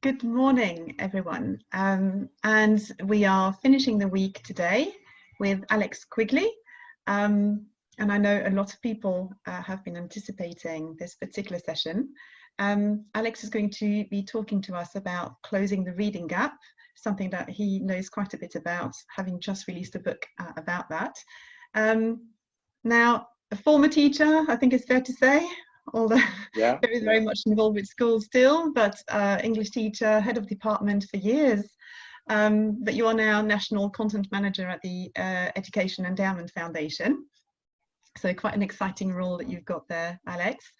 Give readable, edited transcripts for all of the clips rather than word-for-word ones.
Good morning, everyone. And we are finishing the week today with Alex Quigley. And I know a lot of people have been anticipating this particular session. Alex is going to be talking to us about closing the reading gap, something that he knows quite a bit about, having just released a book about that. Now, a former teacher, I think it's fair to say, although there is very much involved with schools still, but English teacher, head of department for years. But you are now National Content Manager at the Education Endowment Foundation. So quite an exciting role that you've got there, Alex.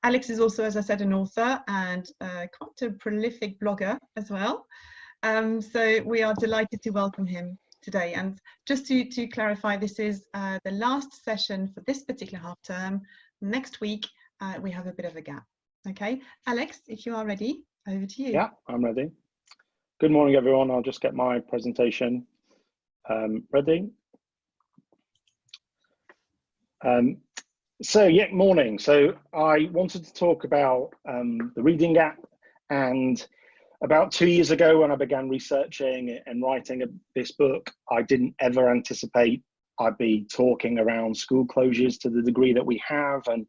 Alex is also, as I said, an author and quite a prolific blogger as well. So we are delighted to welcome him today. And just to clarify, this is the last session for this particular half term. Next week, we have a bit of a gap. Okay, Alex, if you are ready, over to you. Yeah, I'm ready. Good morning, everyone. I'll just get my presentation ready. Morning. So I wanted to talk about the reading gap, and about 2 years ago when I began researching and writing this book, I didn't ever anticipate I'd be talking around school closures to the degree that we have, and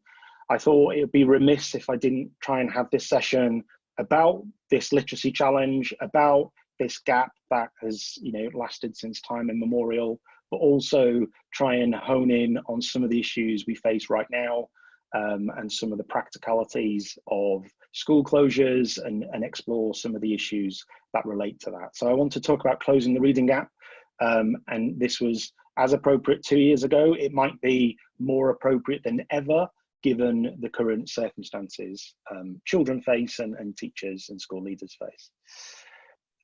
I thought it would be remiss if I didn't try and have this session about this literacy challenge, about this gap that has lasted since time immemorial, but also try and hone in on some of the issues we face right now and some of the practicalities of school closures and explore some of the issues that relate to that. So I want to talk about closing the reading gap, and this was as appropriate 2 years ago. It might be more appropriate than ever, given the current circumstances children face and teachers and school leaders face.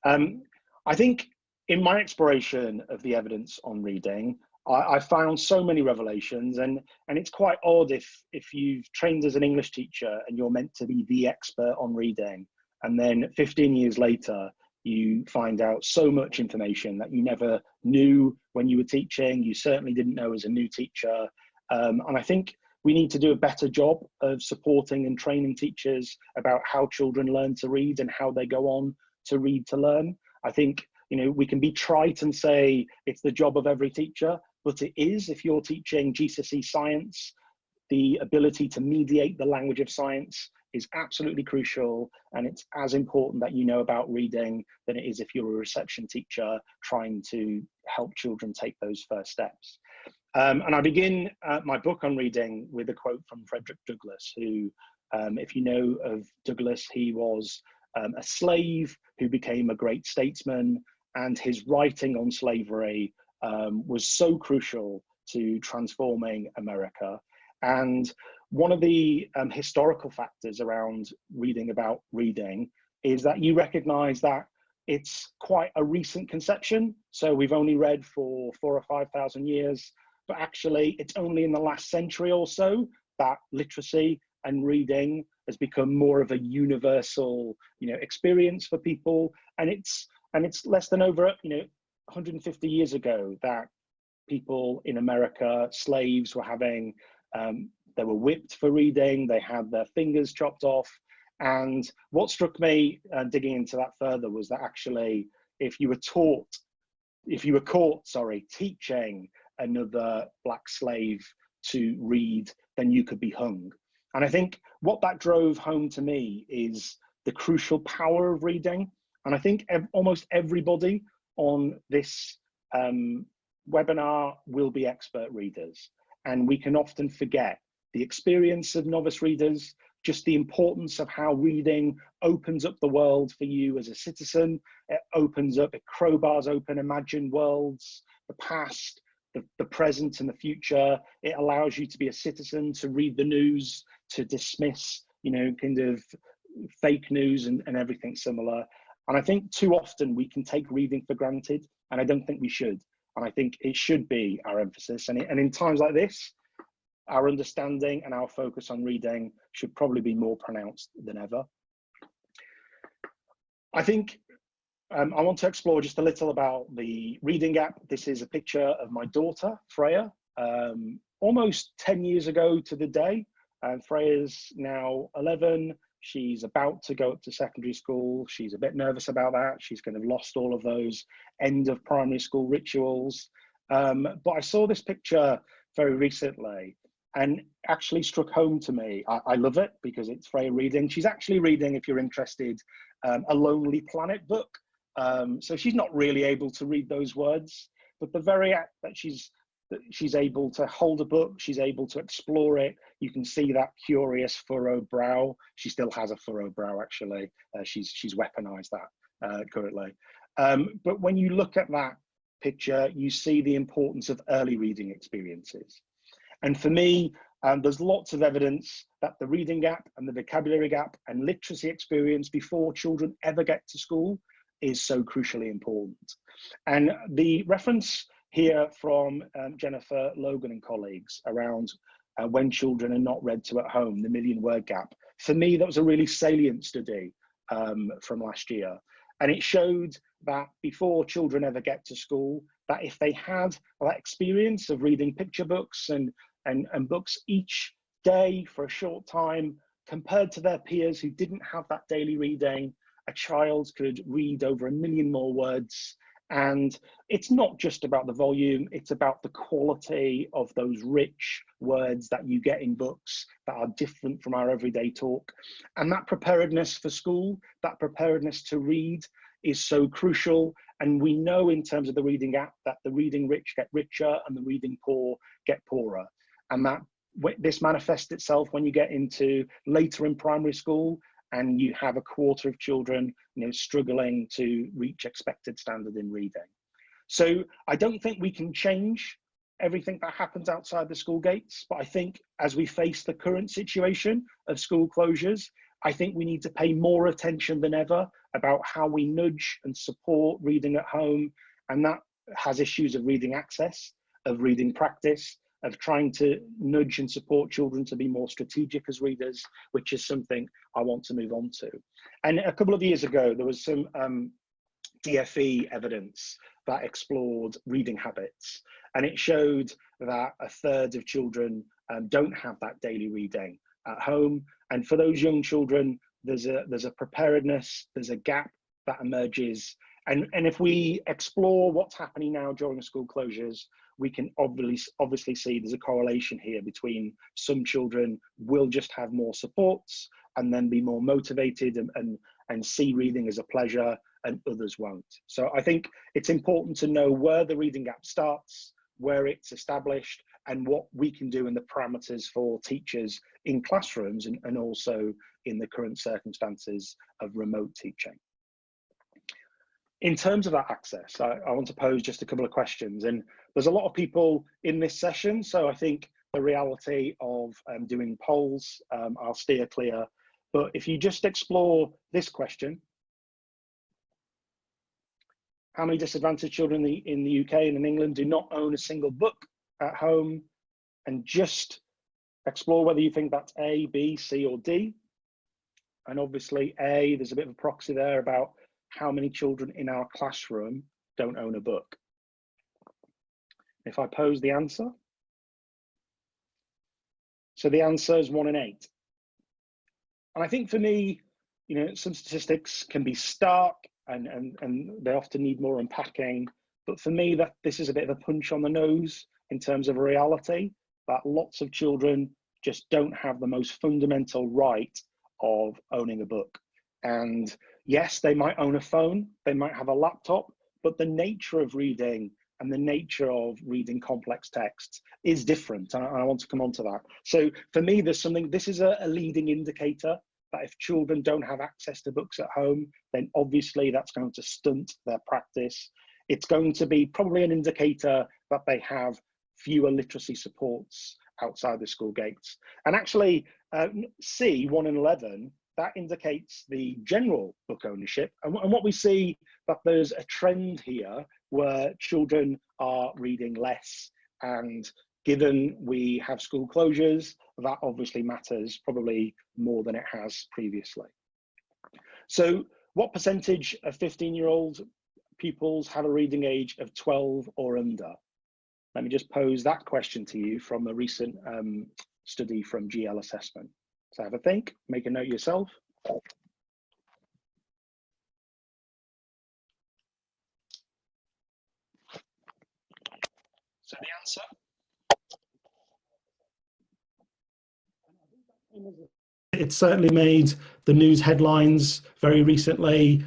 I think in my exploration of the evidence on reading, I found so many revelations, and it's quite odd if you've trained as an English teacher and you're meant to be the expert on reading, and then 15 years later, you find out so much information that you never knew when you were teaching, you certainly didn't know as a new teacher. And I think we need to do a better job of supporting and training teachers about how children learn to read and how they go on to read to learn. I think, we can be trite and say it's the job of every teacher, but it is. If you're teaching GCSE science, the ability to mediate the language of science is absolutely crucial, and it's as important that you know about reading than it is if you're a reception teacher trying to help children take those first steps. And I begin my book on reading with a quote from Frederick Douglass, who, if you know of Douglass, he was a slave who became a great statesman, and his writing on slavery was so crucial to transforming America. And one of the historical factors around reading about reading is that you recognize that it's quite a recent conception. So we've only read for 4,000 or 5,000 years, but actually it's only in the last century or so that literacy and reading has become more of a universal, experience for people. And it's less than over, 150 years ago that people in America, slaves, were having they were whipped for reading, they had their fingers chopped off. And what struck me digging into that further was that actually, if you were caught teaching another black slave to read, then you could be hung. And I think what that drove home to me is the crucial power of reading. And I think almost everybody on this webinar will be expert readers. And we can often forget the experience of novice readers, just the importance of how reading opens up the world for you as a citizen. It crowbars open imagined worlds, the past, the present and the future. It allows you to be a citizen, to read the news, to dismiss, kind of fake news and everything similar. And I think too often we can take reading for granted, and I don't think we should. And I think it should be our emphasis. And in times like this, our understanding and our focus on reading should probably be more pronounced than ever. I think I want to explore just a little about the reading gap. This is a picture of my daughter, Freya, almost 10 years ago to the day. Freya's now 11. She's about to go up to secondary school. She's a bit nervous about that. She's kind of lost all of those end of primary school rituals. But I saw this picture very recently and actually struck home to me. I love it because it's Freya reading. She's actually reading, if you're interested, a Lonely Planet book. So she's not really able to read those words, but the very act that she's able to hold a book, she's able to explore it. You can see that curious furrowed brow. She still has a furrowed brow, actually. She's weaponized that currently. But when you look at that picture, you see the importance of early reading experiences. And for me, there's lots of evidence that the reading gap and the vocabulary gap and literacy experience before children ever get to school is so crucially important. And the reference here from Jennifer Logan and colleagues around when children are not read to at home, the million-word gap, for me, that was a really salient study from last year. And it showed that before children ever get to school, that if they had that experience of reading picture books and books each day for a short time, compared to their peers who didn't have that daily reading, a child could read over 1 million more words. And it's not just about the volume, it's about the quality of those rich words that you get in books that are different from our everyday talk. And that preparedness for school, that preparedness to read is so crucial. And we know in terms of the reading gap that the reading rich get richer and the reading poor get poorer. And that this manifests itself when you get into later in primary school and you have a quarter of children, struggling to reach expected standard in reading. So I don't think we can change everything that happens outside the school gates, but I think as we face the current situation of school closures, I think we need to pay more attention than ever about how we nudge and support reading at home. And that has issues of reading access, of reading practice, of trying to nudge and support children to be more strategic as readers, which is something I want to move on to. And a couple of years ago, there was some DFE evidence that explored reading habits. And it showed that 1/3 of children don't have that daily reading at home. And for those young children, there's a preparedness, there's a gap that emerges. And if we explore what's happening now during school closures, we can obviously see there's a correlation here between some children will just have more supports and then be more motivated and see reading as a pleasure, and others won't. So I think it's important to know where the reading gap starts, where it's established, and what we can do in the parameters for teachers in classrooms and also in the current circumstances of remote teaching. In terms of that access, I want to pose just a couple of questions, and there's a lot of people in this session, so I think the reality of doing polls, I'll steer clear. But if you just explore this question, how many disadvantaged children in the UK and in England do not own a single book at home? And just explore whether you think that's A, B, C, or D. And obviously A, there's a bit of a proxy there about how many children in our classroom don't own a book. If I pose the answer, so the answer is 1 in 8. And I think for me, some statistics can be stark and they often need more unpacking. But for me, that this is a bit of a punch on the nose in terms of reality, that lots of children just don't have the most fundamental right of owning a book. And yes, they might own a phone, they might have a laptop, but the nature of reading and the nature of reading complex texts is different. And I want to come on to that. So for me, this is a leading indicator that if children don't have access to books at home, then obviously that's going to stunt their practice. It's going to be probably an indicator that they have fewer literacy supports outside the school gates. And actually, C, 1 in 11, that indicates the general book ownership. And what we see that there's a trend here where children are reading less. And given we have school closures, that obviously matters probably more than it has previously. So what percentage of 15-year-old pupils have a reading age of 12 or under? Let me just pose that question to you from a recent study from GL Assessment. So have a think, make a note yourself. So the answer? It certainly made the news headlines very recently.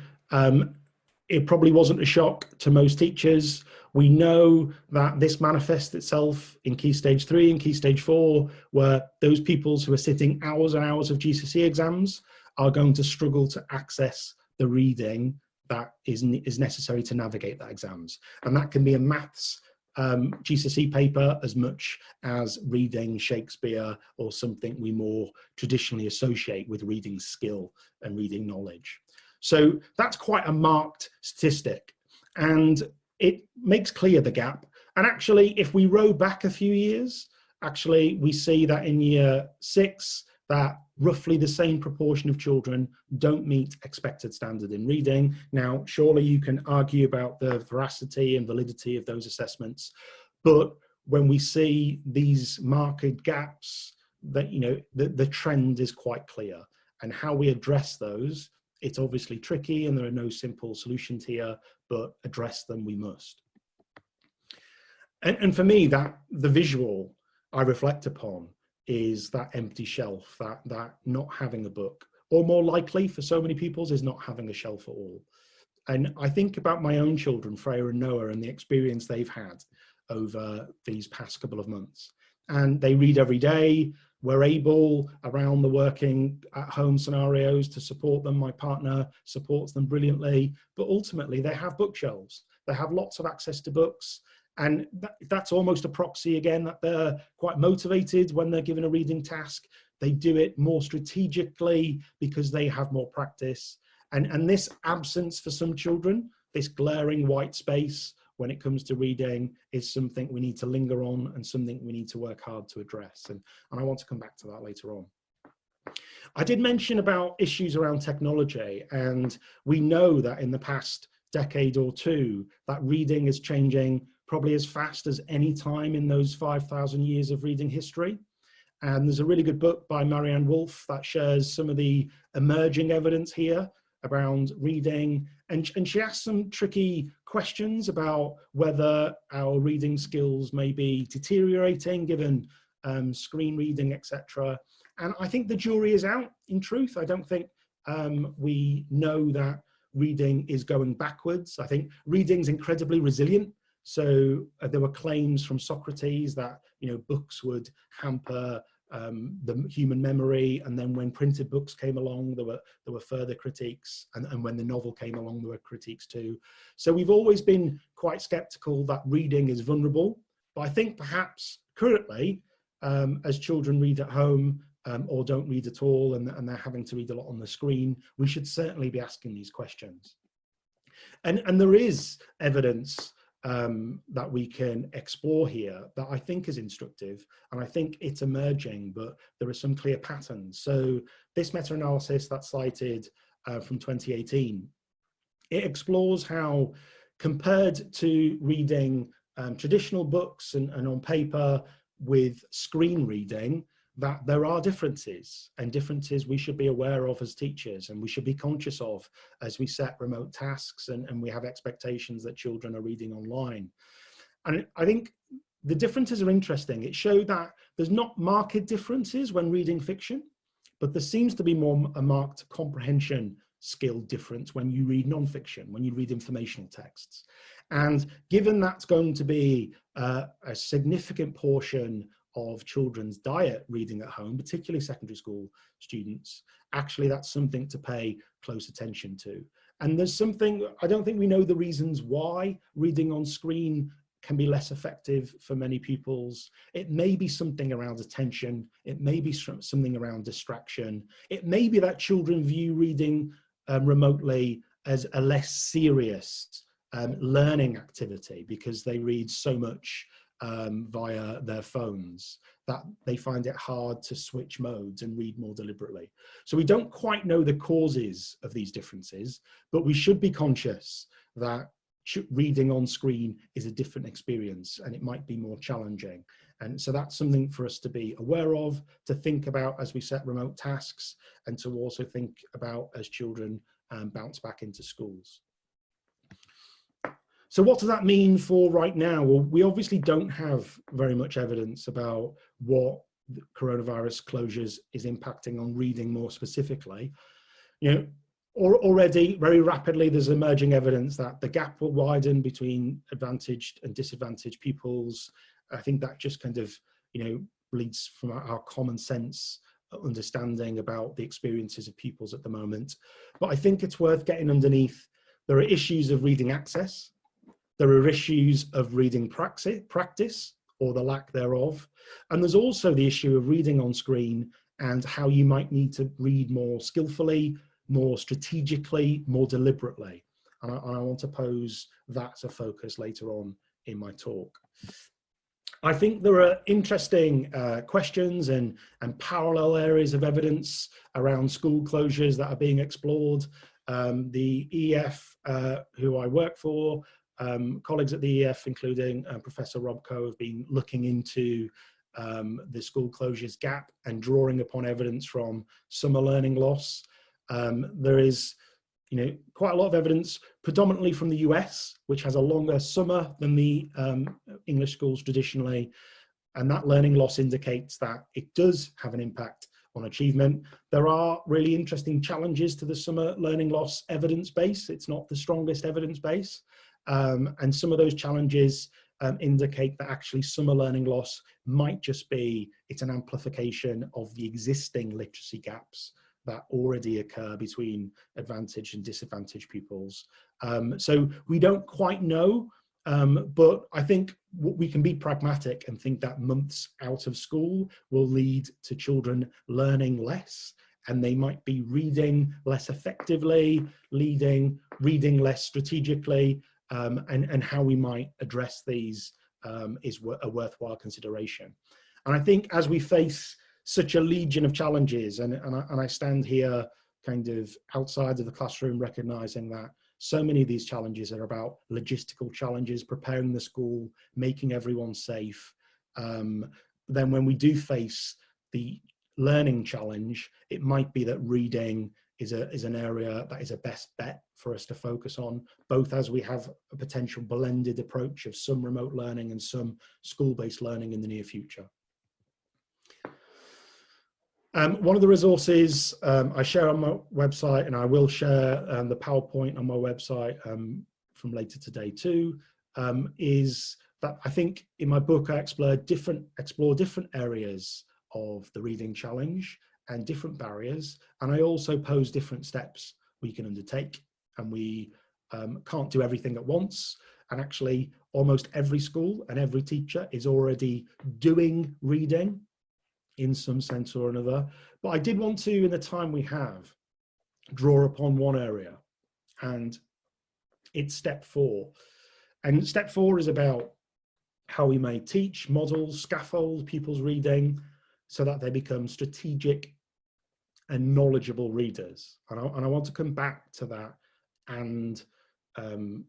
It probably wasn't a shock to most teachers. We know that this manifests itself in Key Stage 3 and Key Stage 4, where those pupils who are sitting hours and hours of GCSE exams are going to struggle to access the reading that is necessary to navigate that exams. And that can be a maths GCSE paper as much as reading Shakespeare or something we more traditionally associate with reading skill and reading knowledge. So that's quite a marked statistic, and it makes clear the gap. And actually, if we row back a few years, actually we see that in year 6, that roughly the same proportion of children don't meet expected standard in reading. Now, surely you can argue about the veracity and validity of those assessments, but when we see these marked gaps, that, you know, the trend is quite clear. And how we address those, it's obviously tricky and there are no simple solutions here, but address them we must. And for me, that the visual I reflect upon is that empty shelf, that not having a book, or more likely for so many pupils is not having a shelf at all. And I think about my own children, Freya and Noah, and the experience they've had over these past couple of months. And they read every day. We're able, around the working at home scenarios, to support them. My partner supports them brilliantly, but ultimately they have bookshelves. They have lots of access to books. And that's almost a proxy again, that they're quite motivated when they're given a reading task. They do it more strategically because they have more practice. And this absence for some children, this glaring white space when it comes to reading, is something we need to linger on and something we need to work hard to address. And I want to come back to that later on. I did mention about issues around technology, and we know that in the past decade or two, that reading is changing probably as fast as any time in those 5,000 years of reading history. And there's a really good book by Marianne Wolf that shares some of the emerging evidence here around reading. And she asks some tricky questions about whether our reading skills may be deteriorating given screen reading, etc. And I think the jury is out, in truth. I don't think we know that reading is going backwards. I think reading's incredibly resilient. So there were claims from Socrates that, you know, books would hamper the human memory, and then when printed books came along, there were further critiques, and when the novel came along, there were critiques too. So we've always been quite skeptical that reading is vulnerable, but I think perhaps currently, as children read at home or don't read at all, and they're having to read a lot on the screen, we should certainly be asking these questions. And there is evidence that we can explore here that I think is instructive, and I think it's emerging, but there are some clear patterns. So this meta-analysis that's cited from 2018, it explores how, compared to reading traditional books and on paper with screen reading, that there are differences, and differences we should be aware of as teachers, and we should be conscious of as we set remote tasks and we have expectations that children are reading online. And I think the differences are interesting. It showed that there's not marked differences when reading fiction, but there seems to be more a marked comprehension skill difference when you read non-fiction, when you read informational texts. And given that's going to be a significant portion of children's diet reading at home, particularly secondary school students, actually that's something to pay close attention to. And there's something, I don't think we know the reasons why reading on screen can be less effective for many pupils. It may be something around attention, it may be something around distraction, it may be that children view reading remotely as a less serious learning activity because they read so much via their phones that they find it hard to switch modes and read more deliberately. So we don't quite know the causes of these differences, but we should be conscious that reading on screen is a different experience and it might be more challenging. And so that's something for us to be aware of, to think about as we set remote tasks, and to also think about as children bounce back into schools. So what does that mean for right now? Well, we obviously don't have very much evidence about what the coronavirus closures is impacting on reading more specifically. You know, already very rapidly there's emerging evidence that the gap will widen between advantaged and disadvantaged pupils. I think that just kind of, you know, leads from our common sense understanding about the experiences of pupils at the moment. But I think it's worth getting underneath. There are issues of reading access. There are issues of reading practice or the lack thereof. And there's also the issue of reading on screen and how you might need to read more skillfully, more strategically, more deliberately. And I want to pose that as a focus later on in my talk. I think there are interesting questions and parallel areas of evidence around school closures that are being explored. The EF, who I work for, colleagues at the EF, including Professor Rob Coe, have been looking into the school closures gap and drawing upon evidence from summer learning loss. There is, you know, quite a lot of evidence, predominantly from the US, which has a longer summer than the English schools traditionally. And that learning loss indicates that it does have an impact on achievement. There are really interesting challenges to the summer learning loss evidence base. It's not the strongest evidence base. And some of those challenges indicate that actually summer learning loss might just be, it's an amplification of the existing literacy gaps that already occur between advantaged and disadvantaged pupils. So we don't quite know, but I think we can be pragmatic and think that months out of school will lead to children learning less, and they might be reading less effectively, reading less strategically, and how we might address these is a worthwhile consideration. And I think as we face such a legion of challenges, and I stand here kind of outside of the classroom recognizing that so many of these challenges are about logistical challenges, preparing the school, making everyone safe. Then when we do face the learning challenge, it might be that reading is an area that is a best bet for us to focus on, both as we have a potential blended approach of some remote learning and some school-based learning in the near future. One of the resources I share on my website, and I will share the PowerPoint on my website from later today too, is that I think in my book I explore different areas of the reading challenge and different barriers, and I also pose different steps we can undertake, and we can't do everything at once. And actually almost every school and every teacher is already doing reading in some sense or another. But I did want to, in the time we have, draw upon one area, and it's step 4. And step 4 is about how we may teach, model, scaffold pupils' reading so that they become strategic and knowledgeable readers. And I want to come back to that and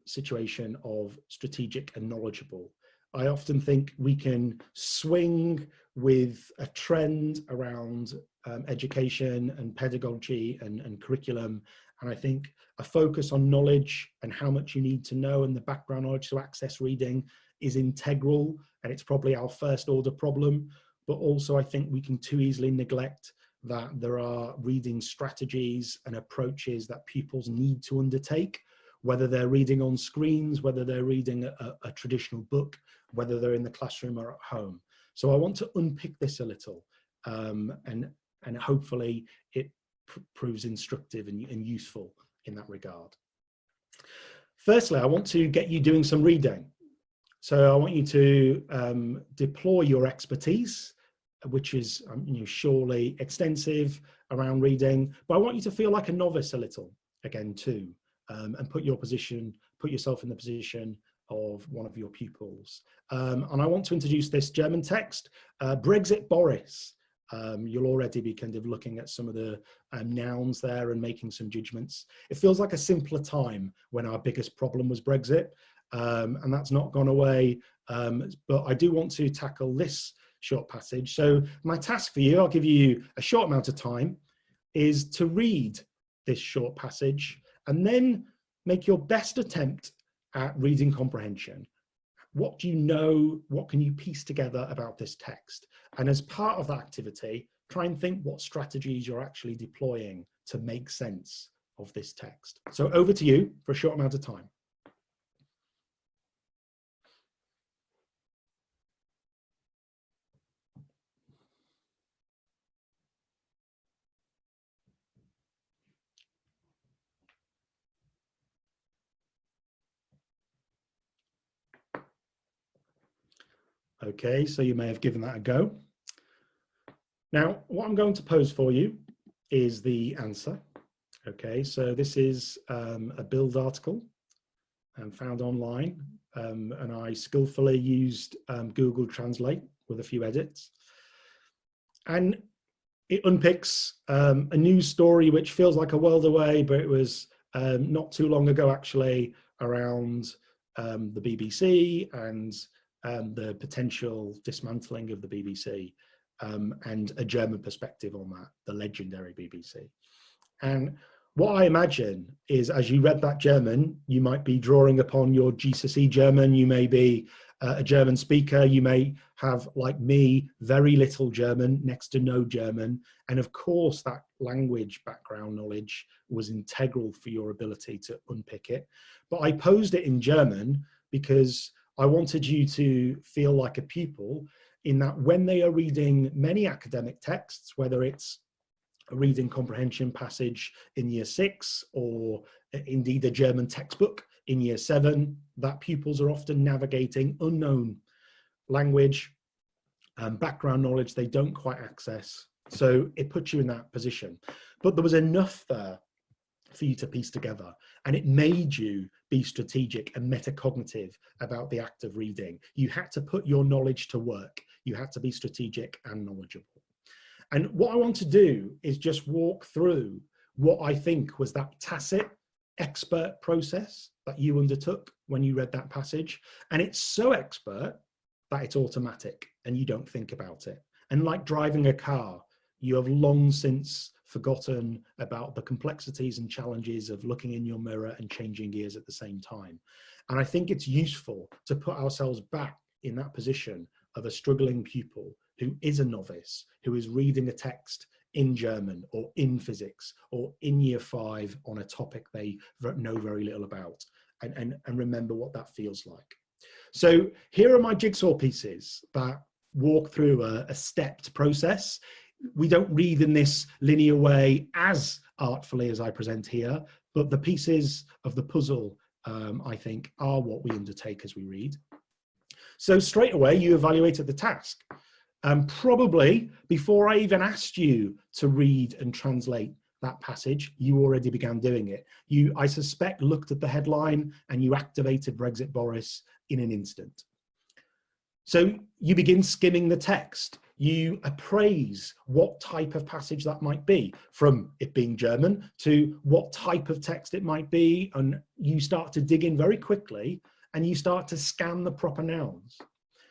situation of strategic and knowledgeable. I often think we can swing with a trend around education and pedagogy and curriculum. And I think a focus on knowledge and how much you need to know and the background knowledge to access reading is integral. And it's probably our first order problem. But also I think we can too easily neglect that there are reading strategies and approaches that pupils need to undertake, whether they're reading on screens, whether they're reading a traditional book, whether they're in the classroom or at home. So I want to unpick this a little, and hopefully it proves instructive and useful in that regard. Firstly, I want to get you doing some reading. So I want you to deploy your expertise, which is surely extensive around reading, but I want you to feel like a novice a little again too, and put yourself in the position of one of your pupils. And I want to introduce this German text, Brexit Boris, You'll already be kind of looking at some of the nouns there and making some judgments. It feels like a simpler time when our biggest problem was Brexit, and that's not gone away. But I do want to tackle this short passage. So my task for you, I'll give you a short amount of time, is to read this short passage and then make your best attempt at reading comprehension. What do you know? What can you piece together about this text? And as part of that activity, try and think what strategies you're actually deploying to make sense of this text. So over to you for a short amount of time. Okay, so you may have given that a go. Now, what I'm going to pose for you is the answer. Okay, so this is a build article found online, and I skillfully used Google Translate with a few edits. And it unpicks a news story which feels like a world away, but it was not too long ago actually, around the BBC and the potential dismantling of the BBC, and a German perspective on that, the legendary BBC. And what I imagine is, as you read that German, you might be drawing upon your GCSE German, you may be a German speaker, you may have, like me, very little German, next to no German, and of course that language background knowledge was integral for your ability to unpick it. But I posed it in German because I wanted you to feel like a pupil, in that when they are reading many academic texts, whether it's a reading comprehension passage in year 6 or indeed a German textbook in year 7, that pupils are often navigating unknown language and background knowledge they don't quite access. So it puts you in that position. But there was enough there for you to piece together, and it made you be strategic and metacognitive about the act of reading. You had to put your knowledge to work. You had to be strategic and knowledgeable. And what I want to do is just walk through what I think was that tacit expert process that you undertook when you read that passage. And it's so expert that it's automatic and you don't think about it. And like driving a car, you have long since forgotten about the complexities and challenges of looking in your mirror and changing gears at the same time. And I think it's useful to put ourselves back in that position of a struggling pupil who is a novice, who is reading a text in German or in physics or in year 5 on a topic they know very little about, and remember what that feels like. So here are my jigsaw pieces that walk through a stepped process. We don't read in this linear way as artfully as I present here, but the pieces of the puzzle, I think, are what we undertake as we read. So straight away, you evaluated the task. Probably before I even asked you to read and translate that passage, you already began doing it. You, I suspect, looked at the headline and you activated Brexit Boris in an instant. So you begin skimming the text. You appraise what type of passage that might be, from it being German to what type of text it might be, and you start to dig in very quickly and you start to scan the proper nouns.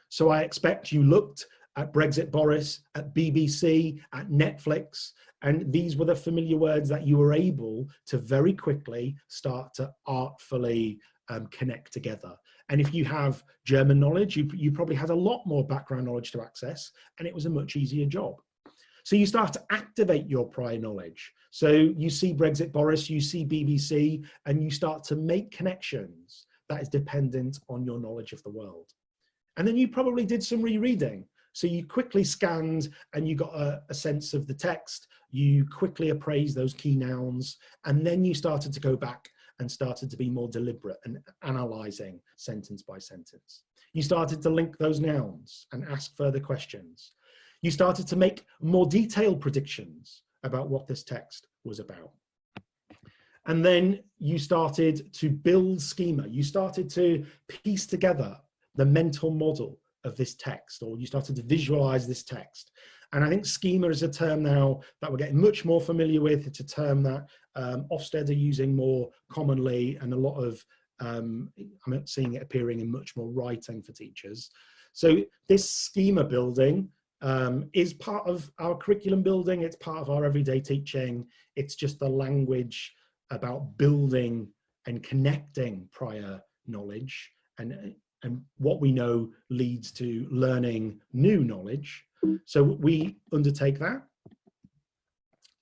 So I expect you looked at Brexit Boris, at BBC, at Netflix, and these were the familiar words that you were able to very quickly start to artfully connect together. And if you have German knowledge, you probably had a lot more background knowledge to access, and it was a much easier job. So you start to activate your prior knowledge. So you see Brexit Boris, you see BBC, and you start to make connections that is dependent on your knowledge of the world. And then you probably did some rereading. So you quickly scanned and you got a sense of the text, you quickly appraised those key nouns, and then you started to go back and started to be more deliberate and analysing sentence by sentence. You started to link those nouns and ask further questions. You started to make more detailed predictions about what this text was about. And then you started to build schema. You started to piece together the mental model of this text, or you started to visualize this text. And I think schema is a term now that we're getting much more familiar with. It's a term that Ofsted are using more commonly, and a lot of, I'm seeing it appearing in much more writing for teachers. So this schema building is part of our curriculum building. It's part of our everyday teaching. It's just the language about building and connecting prior knowledge, and what we know leads to learning new knowledge. So we undertake that.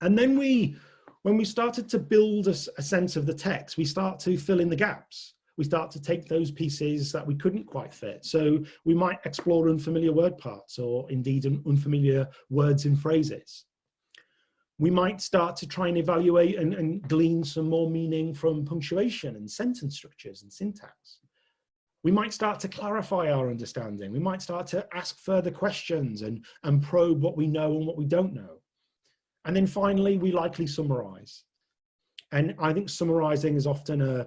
And then when we started to build a sense of the text, we start to fill in the gaps. We start to take those pieces that we couldn't quite fit. So we might explore unfamiliar word parts, or indeed unfamiliar words and phrases. We might start to try and evaluate and glean some more meaning from punctuation and sentence structures and syntax. We might start to clarify our understanding. We might start to ask further questions and probe what we know and what we don't know. And then finally, we likely summarize. And I think summarizing is often a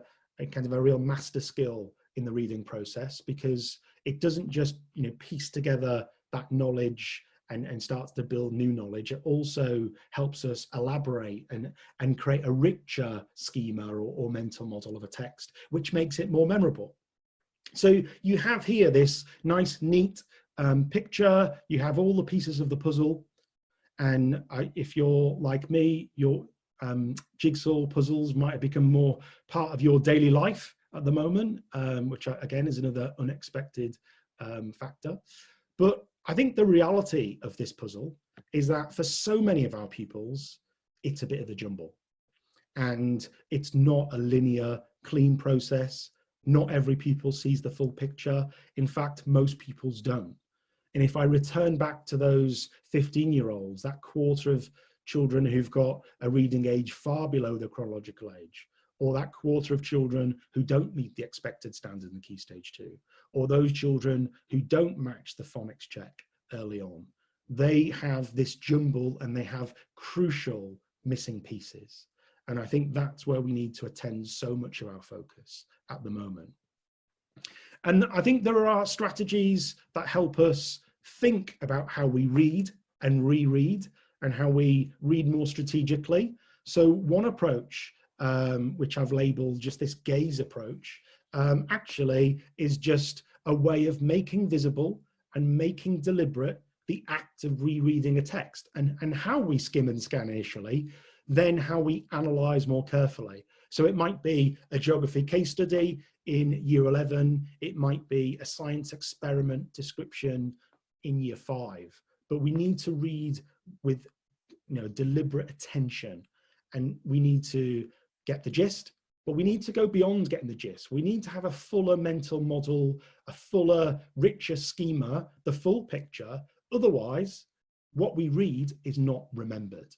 kind of a real master skill in the reading process, because it doesn't just, piece together that knowledge and starts to build new knowledge. It also helps us elaborate and create a richer schema or mental model of a text, which makes it more memorable. So you have here this nice, neat picture. You have all the pieces of the puzzle. And if you're like me, your jigsaw puzzles might have become more part of your daily life at the moment, which again is another unexpected factor. But I think the reality of this puzzle is that for so many of our pupils, it's a bit of a jumble. And it's not a linear, clean process. Not every pupil sees the full picture. In fact, most pupils don't. And if I return back to those 15-year-olds, that quarter of children who've got a reading age far below the chronological age, or that quarter of children who don't meet the expected standard in Key Stage 2, or those children who don't match the phonics check early on, they have this jumble and they have crucial missing pieces. And I think that's where we need to attend so much of our focus at the moment. And I think there are strategies that help us think about how we read and reread, and how we read more strategically. So one approach, which I've labeled just this gaze approach, actually is just a way of making visible and making deliberate the act of rereading a text, and how we skim and scan initially, then how we analyze more carefully. So it might be a geography case study in year 11, it might be a science experiment description in year 5, but we need to read with deliberate attention, and we need to get the gist, but we need to go beyond getting the gist. We need to have a fuller mental model, a fuller, richer schema, the full picture. Otherwise, what we read is not remembered.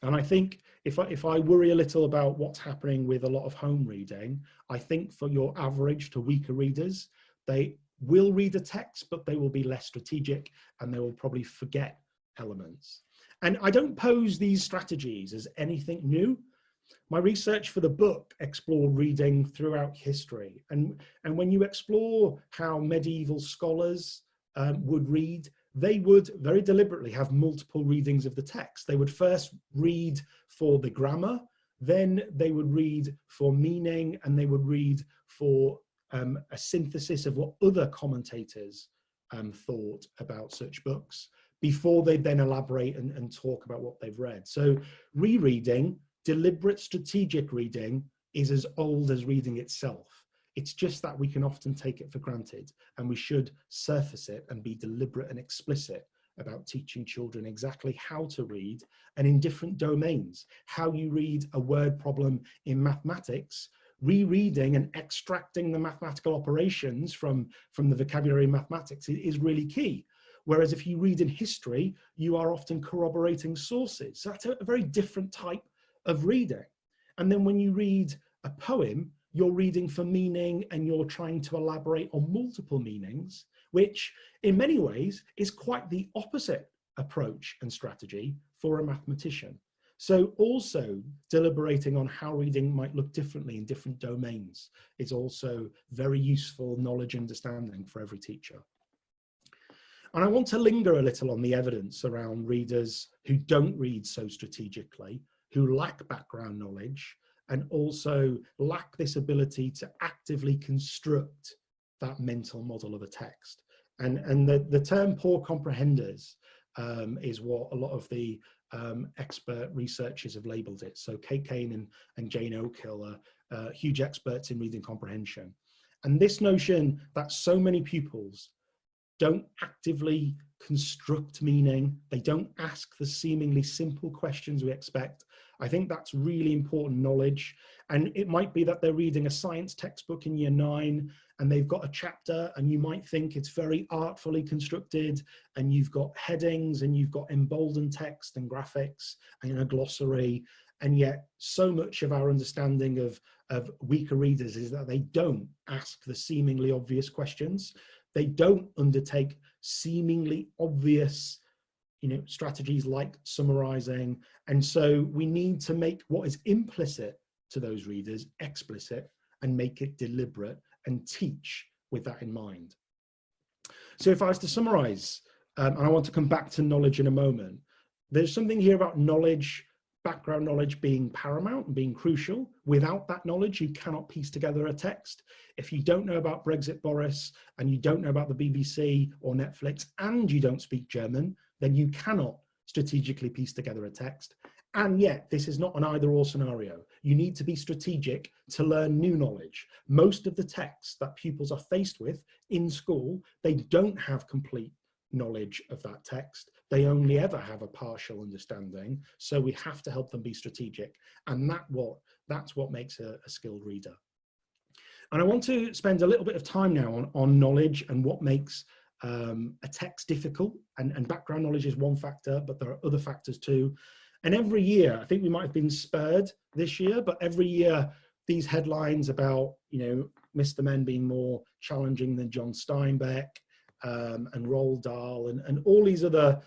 And I think if I worry a little about what's happening with a lot of home reading, I think for your average to weaker readers, they will read a text, but they will be less strategic and they will probably forget elements. And I don't pose these strategies as anything new. My research for the book explored reading throughout history. And when you explore how medieval scholars would read, they would very deliberately have multiple readings of the text. They would first read for the grammar, then they would read for meaning, and they would read for a synthesis of what other commentators thought about such books, before they then elaborate and talk about what they've read. So rereading, deliberate strategic reading, is as old as reading itself. It's just that we can often take it for granted, and we should surface it and be deliberate and explicit about teaching children exactly how to read, and in different domains. How you read a word problem in mathematics, rereading and extracting the mathematical operations from the vocabulary in mathematics is really key. Whereas if you read in history, you are often corroborating sources. So that's a very different type of reading. And then when you read a poem, you're reading for meaning and you're trying to elaborate on multiple meanings, which in many ways is quite the opposite approach and strategy for a mathematician. So also deliberating on how reading might look differently in different domains is also very useful knowledge understanding for every teacher. And I want to linger a little on the evidence around readers who don't read so strategically, who lack background knowledge, and also lack this ability to actively construct that mental model of a text. And the term poor comprehenders is what a lot of the expert researchers have labeled it. So Kate Kane and Jane Oakhill are huge experts in reading comprehension. And this notion that so many pupils don't actively construct meaning, they don't ask the seemingly simple questions we expect. I think that's really important knowledge. And it might be that they're reading a science textbook in year 9 and they've got a chapter and you might think it's very artfully constructed and you've got headings and you've got emboldened text and graphics and a glossary. And yet so much of our understanding of weaker readers is that they don't ask the seemingly obvious questions. They don't undertake seemingly obvious, strategies like summarizing. And so we need to make what is implicit to those readers explicit and make it deliberate and teach with that in mind. So if I was to summarize, and I want to come back to knowledge in a moment, there's something here about knowledge, background knowledge being paramount and being crucial. Without that knowledge, you cannot piece together a text. If you don't know about Brexit, Boris, and you don't know about the BBC or Netflix, and you don't speak German, then you cannot strategically piece together a text. And yet, this is not an either-or scenario. You need to be strategic to learn new knowledge. Most of the texts that pupils are faced with in school, they don't have complete knowledge of that text. They only ever have a partial understanding. So we have to help them be strategic. And that's what makes a skilled reader. And I want to spend a little bit of time now on knowledge and what makes a text difficult. And background knowledge is one factor, but there are other factors too. And every year, I think we might have been spared this year, but every year these headlines about, Mr. Men being more challenging than John Steinbeck, and Roald Dahl and all these other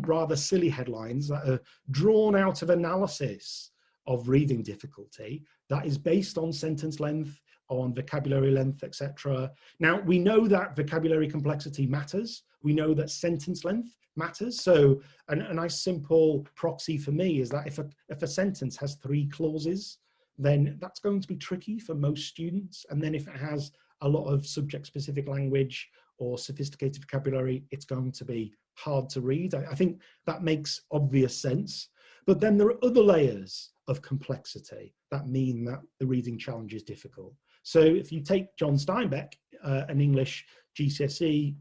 rather silly headlines that are drawn out of analysis of reading difficulty that is based on sentence length, on vocabulary length, etc. Now, we know that vocabulary complexity matters. We know that sentence length matters. So a nice simple proxy for me is that if a sentence has 3 clauses, then that's going to be tricky for most students. And then if it has a lot of subject-specific language or sophisticated vocabulary, it's going to be hard to read. I think that makes obvious sense. But then there are other layers of complexity that mean that the reading challenge is difficult. So if you take John Steinbeck, an English GCSE,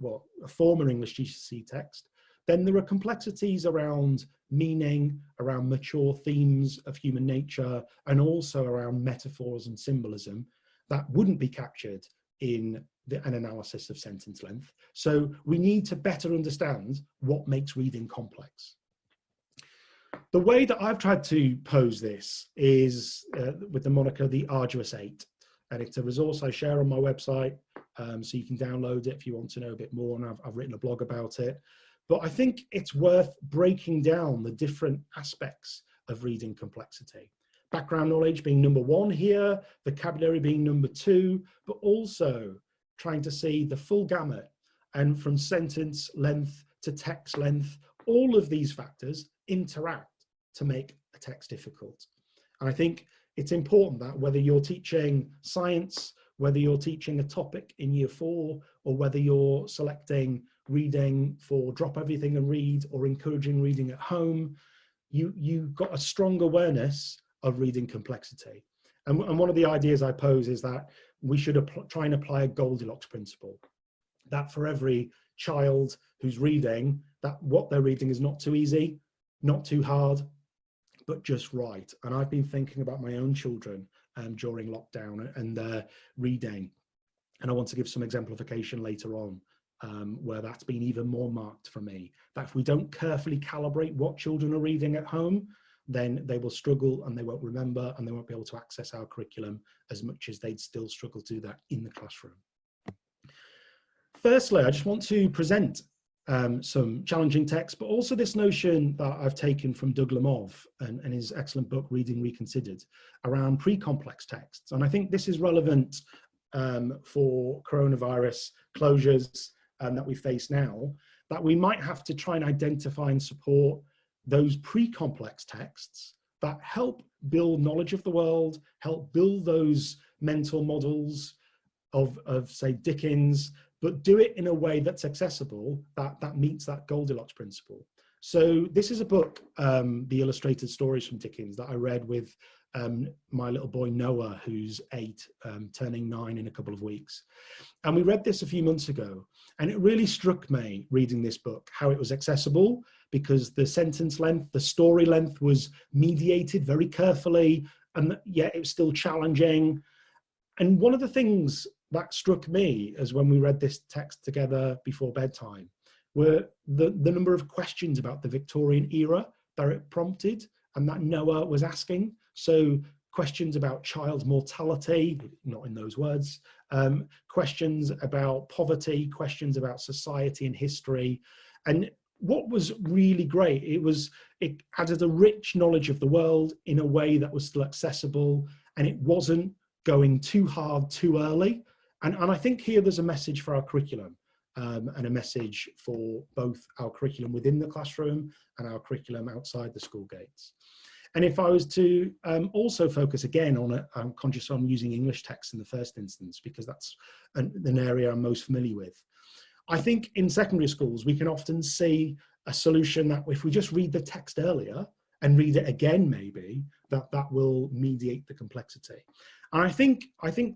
a former English GCSE text, then there are complexities around meaning, around mature themes of human nature, and also around metaphors and symbolism that wouldn't be captured in an analysis of sentence length. So we need to better understand what makes reading complex. The way that I've tried to pose this is with the moniker the Arduous 8, and it's a resource I share on my website, so you can download it if you want to know a bit more, and I've written a blog about it. But I think it's worth breaking down the different aspects of reading complexity. Background knowledge being number 1 here, vocabulary being number 2, but also trying to see the full gamut, and from sentence length to text length, all of these factors interact to make a text difficult. And I think it's important that whether you're teaching science, whether you're teaching a topic in year 4, or whether you're selecting reading for drop everything and read or encouraging reading at home, you've got a strong awareness of reading complexity. And one of the ideas I pose is that we should try and apply a Goldilocks principle, that for every child who's reading, that what they're reading is not too easy, not too hard, but just right. And I've been thinking about my own children during lockdown and their reading. And I want to give some exemplification later on where that's been even more marked for me. That if we don't carefully calibrate what children are reading at home, then they will struggle and they won't remember and they won't be able to access our curriculum as much as they'd still struggle to do that in the classroom. Firstly, I just want to present some challenging texts, but also this notion that I've taken from Doug Lemov and his excellent book, Reading Reconsidered, around pre-complex texts. And I think this is relevant for coronavirus closures that we face now. that we might have to try and identify and support those pre-complex texts that help build knowledge of the world, help build those mental models of say, Dickens, but do it in a way that's accessible, that meets that Goldilocks principle. So this is a book, The Illustrated Stories from Dickens, that I read with my little boy Noah, who's 8, turning 9 in a couple of weeks. And we read this a few months ago, and it really struck me reading this book, how it was accessible, because the sentence length, the story length was mediated very carefully, and yet it was still challenging. And one of the things that struck me as when we read this text together before bedtime were the number of questions about the Victorian era that it prompted and that Noah was asking. So questions about child mortality, not in those words, questions about poverty, questions about society and history. And what was really great, it added a rich knowledge of the world in a way that was still accessible, and it wasn't going too hard too early. And I think here there's a message for our curriculum, and a message for both our curriculum within the classroom and our curriculum outside the school gates. And if I was to also focus again on I'm conscious on using English text in the first instance, because that's an area I'm most familiar with. I think in secondary schools, we can often see a solution that if we just read the text earlier and read it again, maybe, that will mediate the complexity. And I think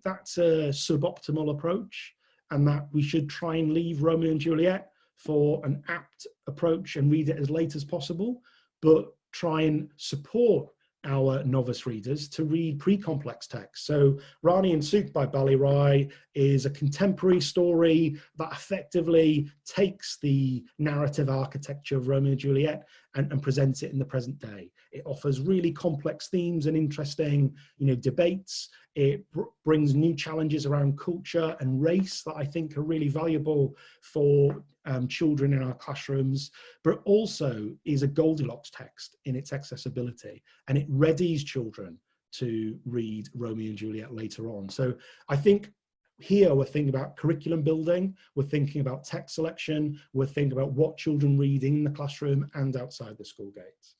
that's a suboptimal approach, and that we should try and leave Romeo and Juliet for an apt approach and read it as late as possible, but try and support our novice readers to read pre-complex texts. So Rani and Suk by Bali is a contemporary story that effectively takes the narrative architecture of Romeo and Juliet and presents it in the present day. It offers really complex themes and interesting, debates. It brings new challenges around culture and race that I think are really valuable for children in our classrooms, but also is a Goldilocks text in its accessibility, and it readies children to read Romeo and Juliet later on. So I think here we're thinking about curriculum building, we're thinking about text selection, we're thinking about what children read in the classroom and outside the school gates.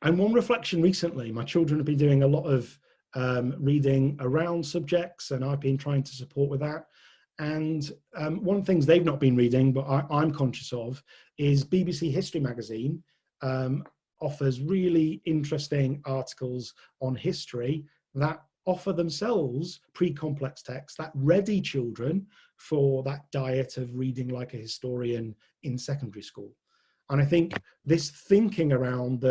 And one reflection recently, my children have been doing a lot of reading around subjects, and I've been trying to support with that. And one of the things they've not been reading, but I'm conscious of, is BBC History Magazine offers really interesting articles on history that offer themselves pre-complex texts that ready children for that diet of reading like a historian in secondary school. And I think this thinking around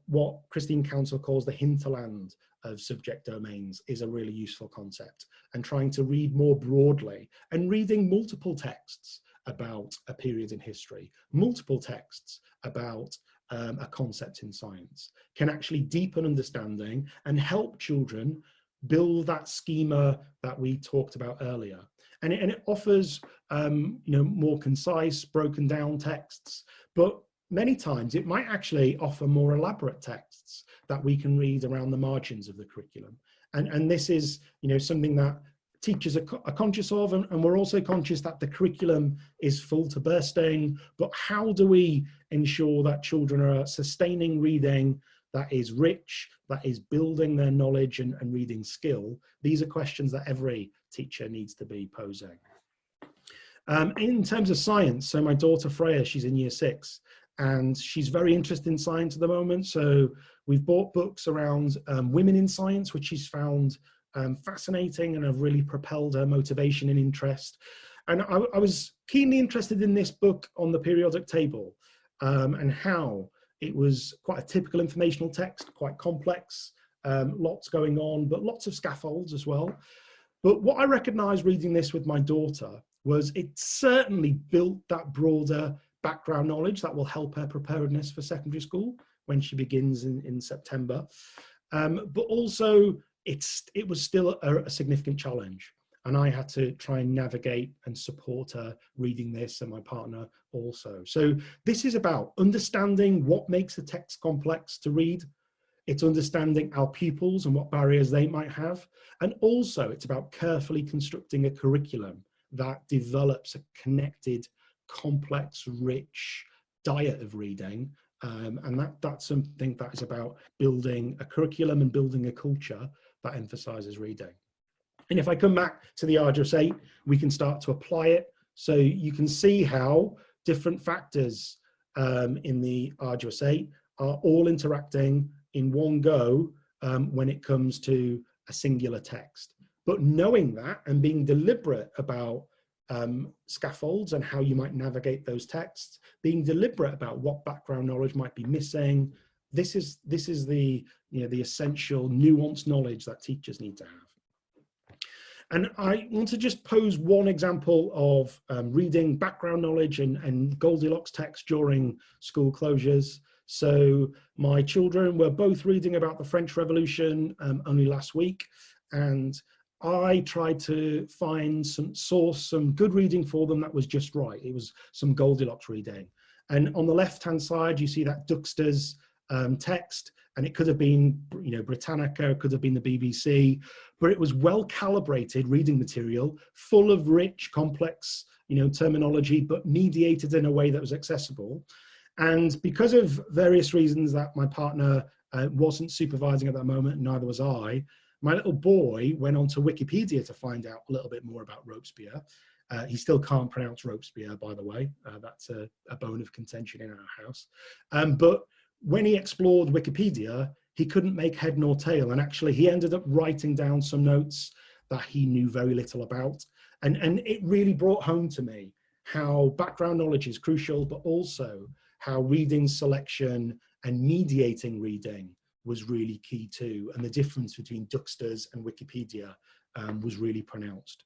what Christine Council calls the hinterland of subject domains is a really useful concept, and trying to read more broadly and reading multiple texts about a period in history, multiple texts about a concept in science, can actually deepen understanding and help children build that schema that we talked about earlier. And it offers more concise, broken down texts, but many times it might actually offer more elaborate texts that we can read around the margins of the curriculum. And this is something that teachers are conscious of, and we're also conscious that the curriculum is full to bursting, but how do we ensure that children are sustaining reading that is rich, that is building their knowledge and reading skill? These are questions that every teacher needs to be posing. In terms of science, so my daughter Freya, she's in year 6, and she's very interested in science at the moment. So we've bought books around women in science, which she's found fascinating and have really propelled her motivation and interest. And I was keenly interested in this book on the periodic table, and how it was quite a typical informational text, quite complex, lots going on, but lots of scaffolds as well. But what I recognized reading this with my daughter was it certainly built that broader background knowledge that will help her preparedness for secondary school when she begins in September. But also it was still a significant challenge. And I had to try and navigate and support her reading this, and my partner also. So this is about understanding what makes a text complex to read. It's understanding our pupils and what barriers they might have. And also it's about carefully constructing a curriculum that develops a connected complex, rich diet of reading. And that's something that is about building a curriculum and building a culture that emphasizes reading. And if I come back to the Arduous 8, we can start to apply it. So you can see how different factors in the Arduous 8 are all interacting in one go when it comes to a singular text. But knowing that and being deliberate about scaffolds and how you might navigate those texts, being deliberate about what background knowledge might be missing, this is the, the essential nuanced knowledge that teachers need to have. And I want to just pose one example of reading background knowledge and Goldilocks text during school closures. So my children were both reading about the French Revolution only last week, and I tried to find some good reading for them that was just right. It was some Goldilocks reading. And on the left-hand side, you see that Duxter's text, and it could have been, Britannica, it could have been the BBC, but it was well calibrated reading material, full of rich, complex, terminology, but mediated in a way that was accessible. And because of various reasons that my partner wasn't supervising at that moment, neither was I, my little boy went onto Wikipedia to find out a little bit more about Robespierre. He still can't pronounce Robespierre, by the way. That's a bone of contention in our house. But when he explored Wikipedia, he couldn't make head nor tail. And actually, he ended up writing down some notes that he knew very little about. And it really brought home to me how background knowledge is crucial, but also how reading selection and mediating reading was really key too. And the difference between Duxter's and Wikipedia was really pronounced.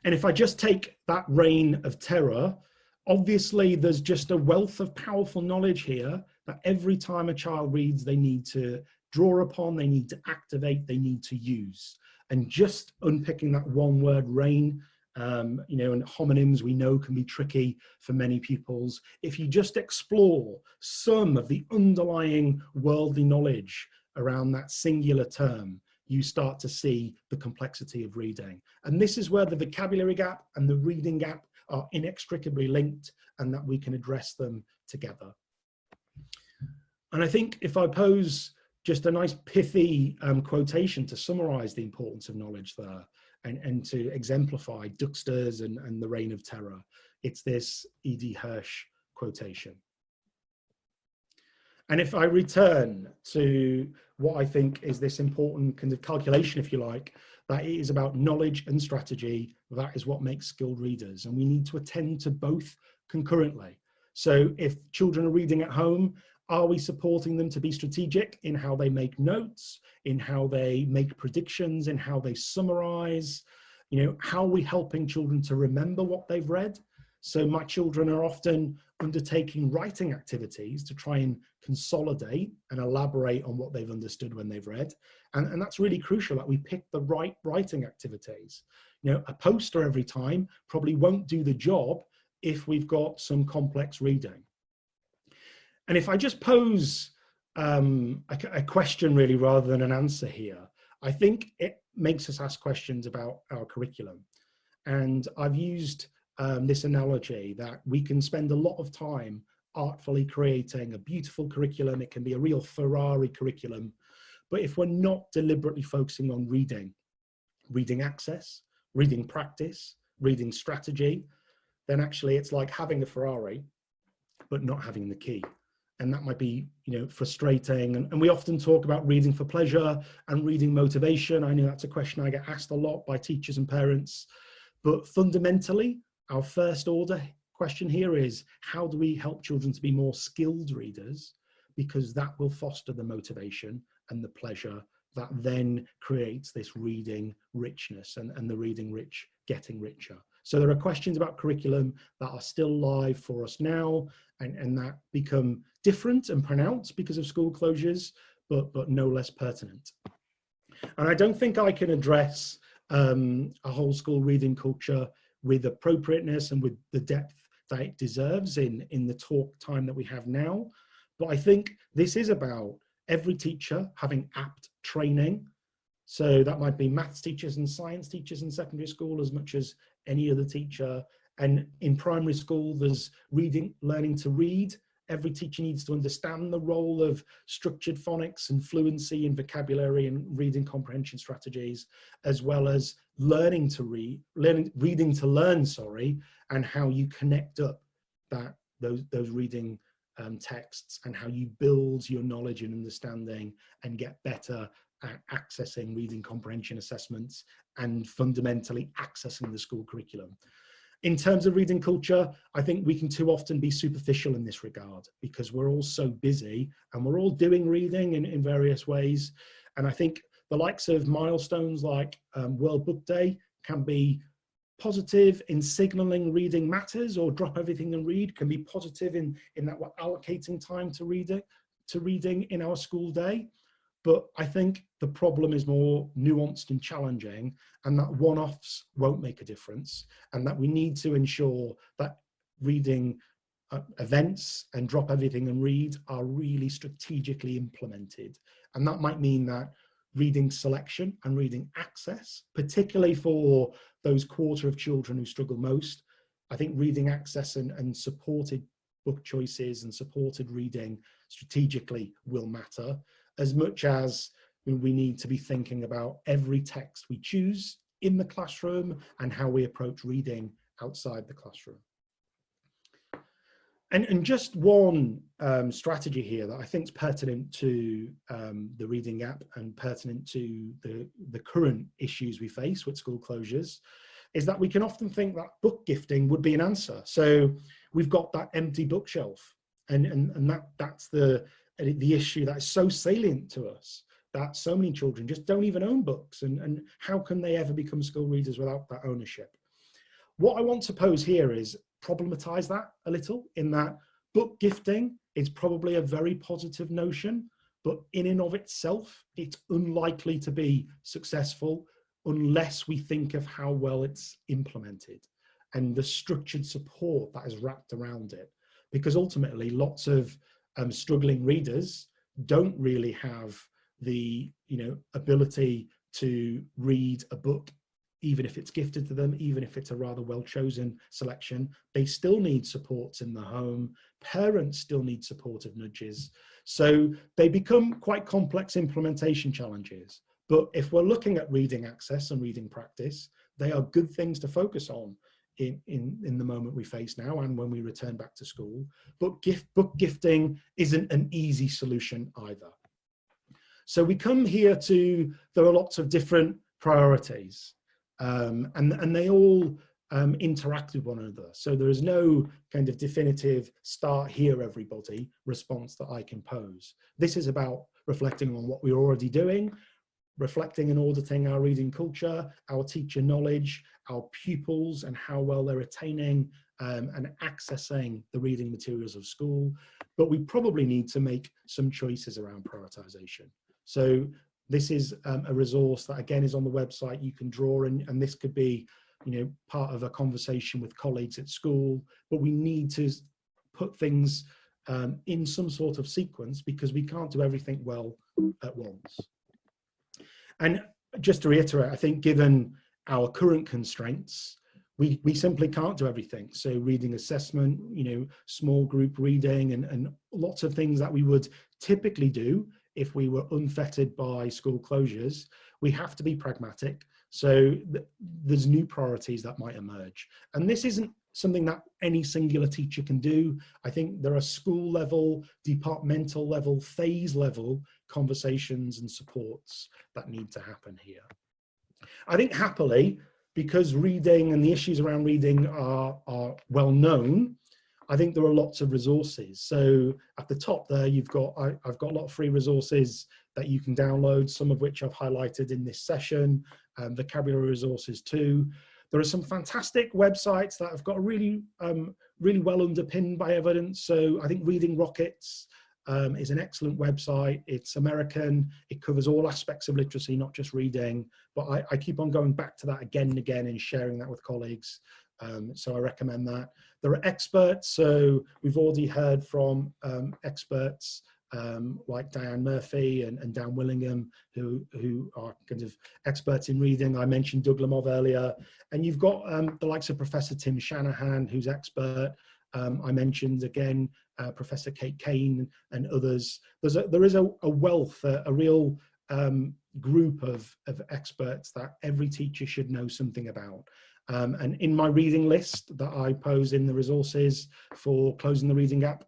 And if I just take that reign of terror, obviously there's just a wealth of powerful knowledge here that every time a child reads, they need to draw upon, they need to activate, they need to use. And just unpicking that one word, reign, and homonyms we know can be tricky for many pupils. If you just explore some of the underlying worldly knowledge around that singular term, you start to see the complexity of reading. And this is where the vocabulary gap and the reading gap are inextricably linked, and that we can address them together. And I think if I pose just a nice pithy quotation to summarize the importance of knowledge there, and to exemplify Duxter's and the reign of terror, it's this E.D. Hirsch quotation. And if I return to what I think is this important kind of calculation, if you like, that it is about knowledge and strategy, that is what makes skilled readers. And we need to attend to both concurrently. So if children are reading at home, are we supporting them to be strategic in how they make notes, in how they make predictions, in how they summarize? How are we helping children to remember what they've read? So my children are often undertaking writing activities to try and consolidate and elaborate on what they've understood when they've read. And that's really crucial, that we pick the right writing activities. A poster every time probably won't do the job if we've got some complex reading. And if I just pose a question really rather than an answer here, I think it makes us ask questions about our curriculum. And I've used this analogy that we can spend a lot of time artfully creating a beautiful curriculum. It can be a real Ferrari curriculum. But if we're not deliberately focusing on reading access, reading practice, reading strategy, then actually it's like having a Ferrari, but not having the key. And that might be, frustrating. And we often talk about reading for pleasure and reading motivation. I know that's a question I get asked a lot by teachers and parents. But fundamentally, our first order question here is, how do we help children to be more skilled readers? Because that will foster the motivation and the pleasure that then creates this reading richness and the reading rich getting richer. So there are questions about curriculum that are still live for us now, and that become different and pronounced because of school closures, but no less pertinent. And I don't think I can address a whole school reading culture with appropriateness and with the depth that it deserves in the talk time that we have now. But I think this is about every teacher having apt training. So that might be maths teachers and science teachers in secondary school as much as any other teacher, And in primary school, there's learning to read. Every teacher needs to understand the role of structured phonics and fluency and vocabulary and reading comprehension strategies, as well as reading to learn, and how you connect up those reading texts, and how you build your knowledge and understanding and get better at accessing reading comprehension assessments and fundamentally accessing the school curriculum. In terms of reading culture, I think we can too often be superficial in this regard, because we're all so busy and we're all doing reading in various ways. And I think the likes of milestones like World Book Day can be positive in signaling reading matters, or drop everything and read can be positive in that we're allocating time to reading in our school day. But I think the problem is more nuanced and challenging, and that one-offs won't make a difference, and that we need to ensure that reading events and drop everything and read are really strategically implemented. And that might mean that reading selection and reading access, particularly for those quarter of children who struggle most, I think reading access and supported book choices and supported reading strategically will matter, as much as we need to be thinking about every text we choose in the classroom and how we approach reading outside the classroom. And just one strategy here that I think is pertinent to the reading gap and pertinent to the current issues we face with school closures is that we can often think that book gifting would be an answer. So we've got that empty bookshelf, and that's the issue that is so salient to us, that so many children just don't even own books, and how can they ever become school readers without that ownership? What I want to pose here is problematize that a little, in that book gifting is probably a very positive notion, but in and of itself, it's unlikely to be successful unless we think of how well it's implemented and the structured support that is wrapped around it. Because ultimately, lots of struggling readers don't really have the ability to read a book, even if it's gifted to them, even if it's a rather well-chosen selection. They still need supports in the home. Parents still need supportive nudges. So they become quite complex implementation challenges. But if we're looking at reading access and reading practice, they are good things to focus on in the moment we face now and when we return back to school. But book gifting isn't an easy solution either. So we come here to, there are lots of different priorities. And they all interact with one another. So there is no kind of definitive start here, everybody response that I can pose. This is about reflecting on what we're already doing, reflecting and auditing our reading culture, our teacher knowledge, our pupils and how well they're attaining and accessing the reading materials of school. But we probably need to make some choices around prioritization. So this is a resource that again is on the website. You can draw in, and this could be, part of a conversation with colleagues at school, but we need to put things in some sort of sequence, because we can't do everything well at once. And just to reiterate, I think given our current constraints, we simply can't do everything. So reading assessment, small group reading and lots of things that we would typically do if we were unfettered by school closures, we have to be pragmatic. So there's new priorities that might emerge. And this isn't something that any singular teacher can do. I think there are school level, departmental level, phase level conversations and supports that need to happen here. I think happily, because reading and the issues around reading are well known, I think there are lots of resources. So at the top there, I've got a lot of free resources that you can download, some of which I've highlighted in this session, vocabulary resources too. There are some fantastic websites that have got really well underpinned by evidence. So I think Reading Rockets is an excellent website. It's American. It covers all aspects of literacy, not just reading. But I keep on going back to that again and again and sharing that with colleagues. So I recommend that. There are experts. So we've already heard from experts like Diane Murphy and Dan Willingham, who are kind of experts in reading. I mentioned Doug Lemov earlier, and you've got the likes of Professor Tim Shanahan, who's expert. I mentioned again Professor Kate Kane and others. There is a wealth, a real group of experts that every teacher should know something about. And in my reading list that I pose in the resources for Closing the Reading Gap,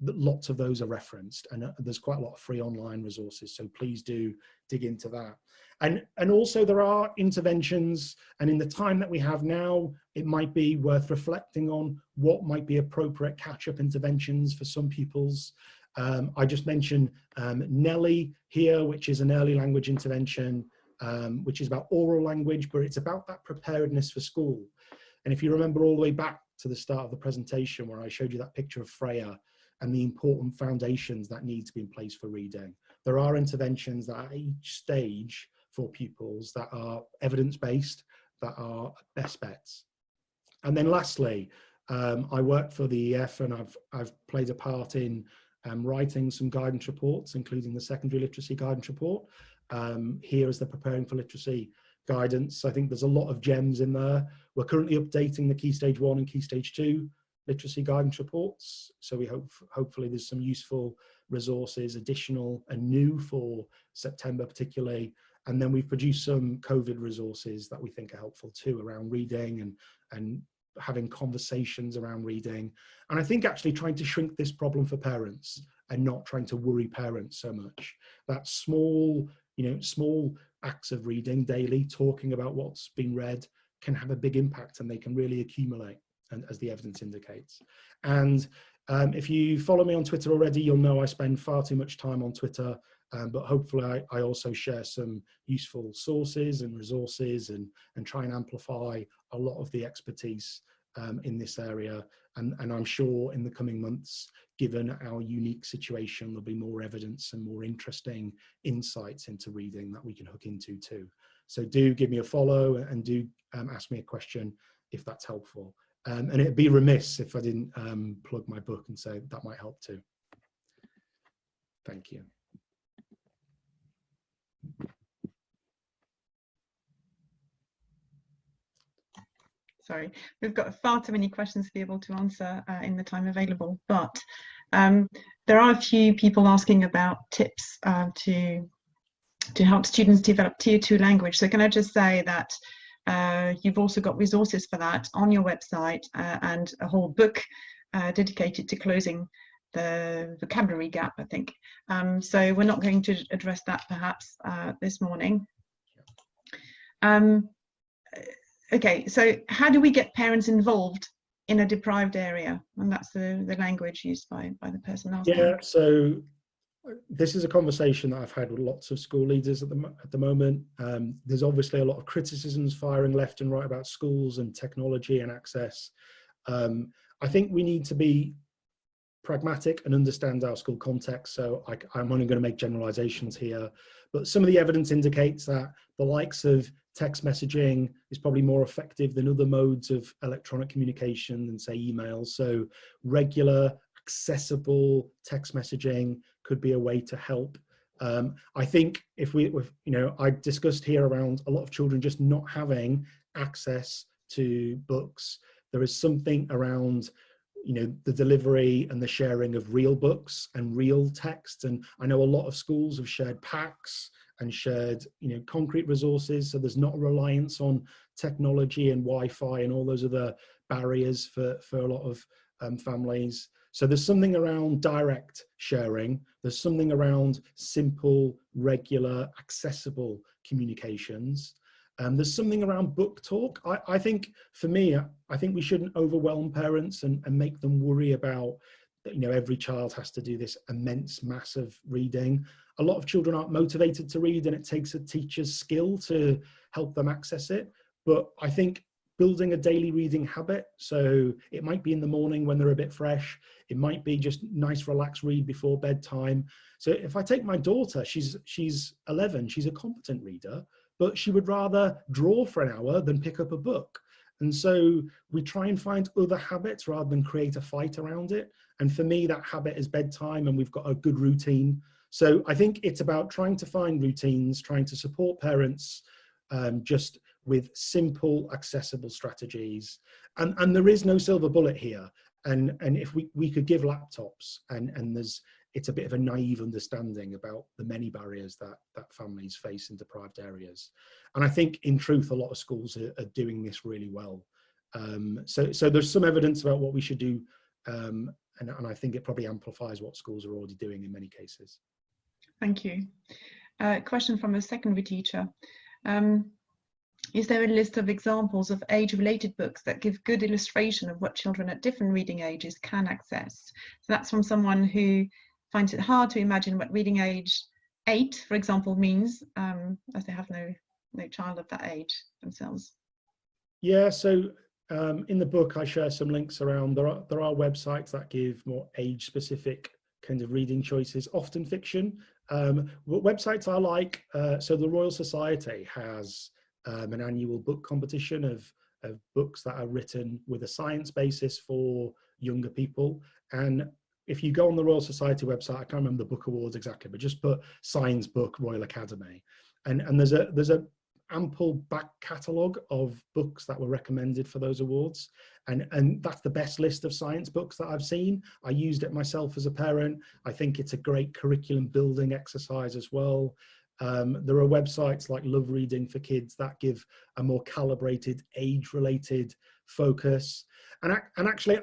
lots of those are referenced, and there's quite a lot of free online resources, so please do dig into that. And also there are interventions, and in the time that we have now, it might be worth reflecting on what might be appropriate catch-up interventions for some pupils. I just mentioned Nellie here, which is an early language intervention, which is about oral language, but it's about that preparedness for school. And if you remember all the way back to the start of the presentation where I showed you that picture of Freya and the important foundations that need to be in place for reading, there are interventions that at each stage for pupils that are evidence-based, that are best bets. And then lastly, I work for the EF, and I've played a part in writing some guidance reports, including the secondary literacy guidance report. Here is the Preparing for Literacy guidance. I think there's a lot of gems in there. We're currently updating the Key Stage 1 and Key Stage 2 literacy guidance reports. So we hopefully there's some useful resources, additional and new for September particularly. And then we've produced some COVID resources that we think are helpful too around reading and having conversations around reading. And I think actually trying to shrink this problem for parents and not trying to worry parents so much. That small acts of reading daily, talking about what's been read, can have a big impact, and they can really accumulate, and as the evidence indicates. And if you follow me on Twitter already, you'll know I spend far too much time on Twitter, but hopefully I also share some useful sources and resources and try and amplify a lot of the expertise in this area. And I'm sure in the coming months, given our unique situation, there'll be more evidence and more interesting insights into reading that we can hook into too. So do give me a follow and do ask me a question if that's helpful. And it'd be remiss if I didn't plug my book and say that might help too. Thank you. Sorry, we've got far too many questions to be able to answer in the time available, but there are a few people asking about tips to help students develop Tier 2 language. So can I just say that you've also got resources for that on your website and a whole book dedicated to closing the vocabulary gap, I think. So we're not going to address that perhaps this morning. Okay, so how do we get parents involved in a deprived area? And that's the language used by the person asking. Yeah, so this is a conversation that I've had with lots of school leaders at the moment. There's obviously a lot of criticisms firing left and right about schools and technology and access. I think we need to be pragmatic and understand our school context. So I'm only going to make generalizations here, but some of the evidence indicates that the likes of text messaging is probably more effective than other modes of electronic communication than say emails. So regular, accessible text messaging could be a way to help. I think I discussed here around a lot of children just not having access to books. There is something around the delivery and the sharing of real books and real text. And I know a lot of schools have shared packs and shared, concrete resources. So there's not a reliance on technology and Wi-Fi and all those other barriers for a lot of families. So there's something around direct sharing. There's something around simple, regular, accessible communications. There's something around book talk. I think for me, I think we shouldn't overwhelm parents and make them worry about, every child has to do this immense, massive reading. A lot of children aren't motivated to read, and it takes a teacher's skill to help them access it. But I think building a daily reading habit, so it might be in the morning when they're a bit fresh, it might be just nice relaxed read before bedtime. So if I take my daughter, she's 11, she's a competent reader, but she would rather draw for an hour than pick up a book. And so we try and find other habits rather than create a fight around it. And for me, that habit is bedtime, and we've got a good routine. So I think it's about trying to find routines, trying to support parents just with simple, accessible strategies. And there is no silver bullet here. And if we could give laptops, and it's a bit of a naive understanding about the many barriers that families face in deprived areas. And I think in truth, a lot of schools are doing this really well. So there's some evidence about what we should do. And I think it probably amplifies what schools are already doing in many cases. Thank you. Question from a secondary teacher. Is there a list of examples of age-related books that give good illustration of what children at different reading ages can access? So that's from someone who finds it hard to imagine what reading age 8, for example, means, as they have no child of that age themselves. Yeah, so in the book I share some links around. There are websites that give more age-specific kind of reading choices, often fiction. What websites I like, so the Royal Society has an annual book competition of books that are written with a science basis for younger people. And if you go on the Royal Society website, I can't remember the book awards exactly, but just put science book Royal Academy, and there's a ample back catalogue of books that were recommended for those awards, and that's the best list of science books that I've seen. I used it myself as a parent. I think it's a great curriculum building exercise as well. There are websites like Love Reading for Kids that give a more calibrated age-related focus. And actually,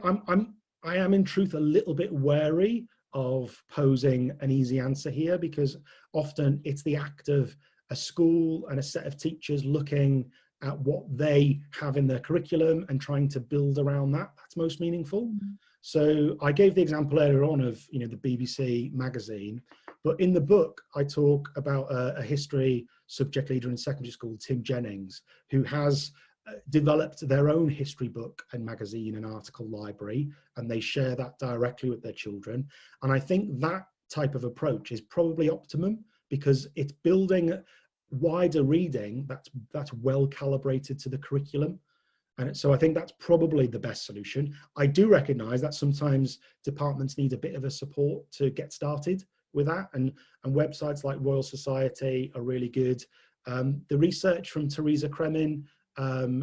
I am in truth a little bit wary of posing an easy answer here, because often it's the act of a school and a set of teachers looking at what they have in their curriculum and trying to build around that. That's most meaningful. So I gave the example earlier on of, you know, the BBC magazine, but in the book I talk about a history subject leader in secondary school, Tim Jennings, who has developed their own history book and magazine and article library, and they share that directly with their children. And I think that type of approach is probably optimum, because it's building wider reading that's well calibrated to the curriculum. And so I think that's probably the best solution. I do recognize that sometimes departments need a bit of a support to get started with that, and websites like Royal Society are really good. The research from Teresa Kremin,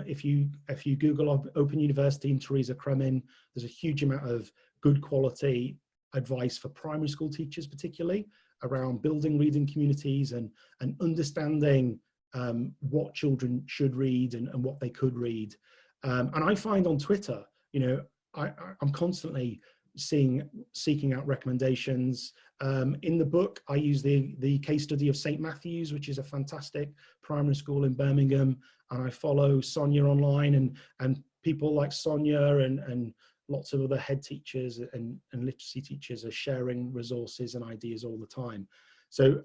if you Google Open University and Teresa Kremin, there's a huge amount of good quality advice for primary school teachers, particularly around building reading communities and understanding what children should read and what they could read. And I find on Twitter, you know, I'm constantly seeking out recommendations. In the book, I use the case study of St. Matthew's, which is a fantastic primary school in Birmingham, and I follow Sonia online, and people like Sonia and lots of other head teachers and literacy teachers are sharing resources and ideas all the time. So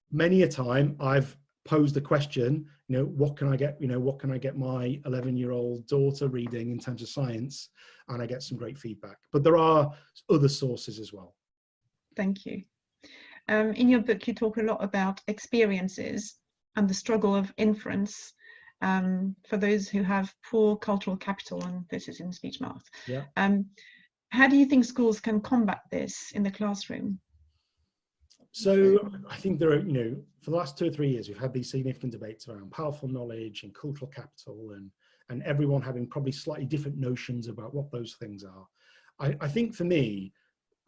many a time I've posed the question, you know, what can I get my 11-year-old daughter reading in terms of science? And I get some great feedback. But there are other sources as well. Thank you. In your book, you talk a lot about experiences and the struggle of inference for those who have poor cultural capital, and this is in speech marks. Yeah. How do you think schools can combat this in the classroom? So I think there are, you know, for the last 2 or 3 years, we've had these significant debates around powerful knowledge and cultural capital, and everyone having probably slightly different notions about what those things are. I think for me,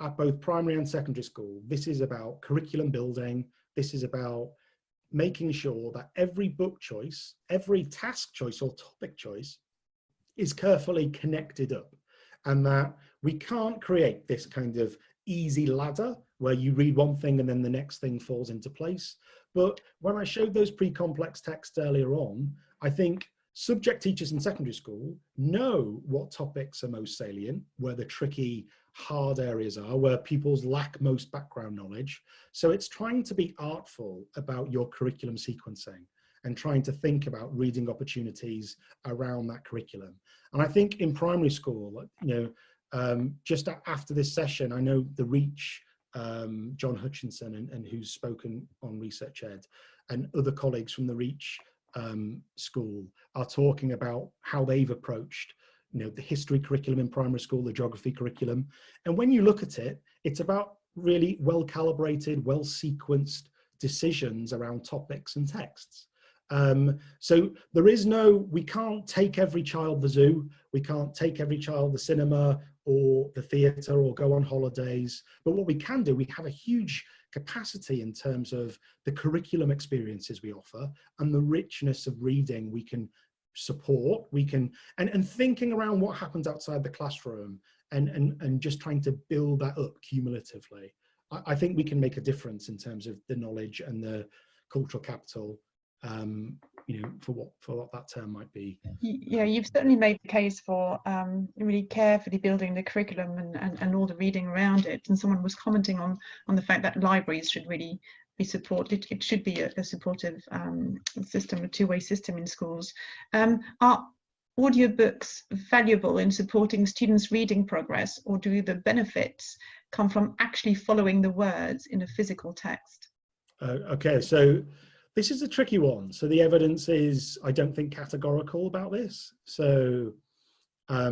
at both primary and secondary school, this is about curriculum building. This is about making sure that every book choice, every task choice or topic choice is carefully connected up, and that we can't create this kind of easy ladder where you read one thing and then the next thing falls into place. But when I showed those pre-complex texts earlier on, I think subject teachers in secondary school know what topics are most salient, where the tricky, hard areas are, where pupils lack most background knowledge. So it's trying to be artful about your curriculum sequencing and trying to think about reading opportunities around that curriculum. And I think in primary school, you know, just after this session, I know the Reach, John Hutchinson, and who's spoken on researchED, and other colleagues from the Reach school are talking about how they've approached, the history curriculum in primary school, the geography curriculum. And when you look at it, it's about really well calibrated, well sequenced decisions around topics and texts. So there is we can't take every child the zoo, we can't take every child the cinema or the theatre or go on holidays, but what we can do, we have a huge capacity in terms of the curriculum experiences we offer and the richness of reading we can support, and thinking around what happens outside the classroom and just trying to build that up cumulatively. I think we can make a difference in terms of the knowledge and the cultural capital, for what that term might be. Yeah, you've certainly made the case for really carefully building the curriculum and all the reading around it. And someone was commenting on the fact that libraries should really be supported. It should be a supportive system, a two-way system in schools. Are audiobooks valuable in supporting students' reading progress, or do the benefits come from actually following the words in a physical text? Okay, so this is a tricky one. So the evidence is, I don't think, categorical about this. So a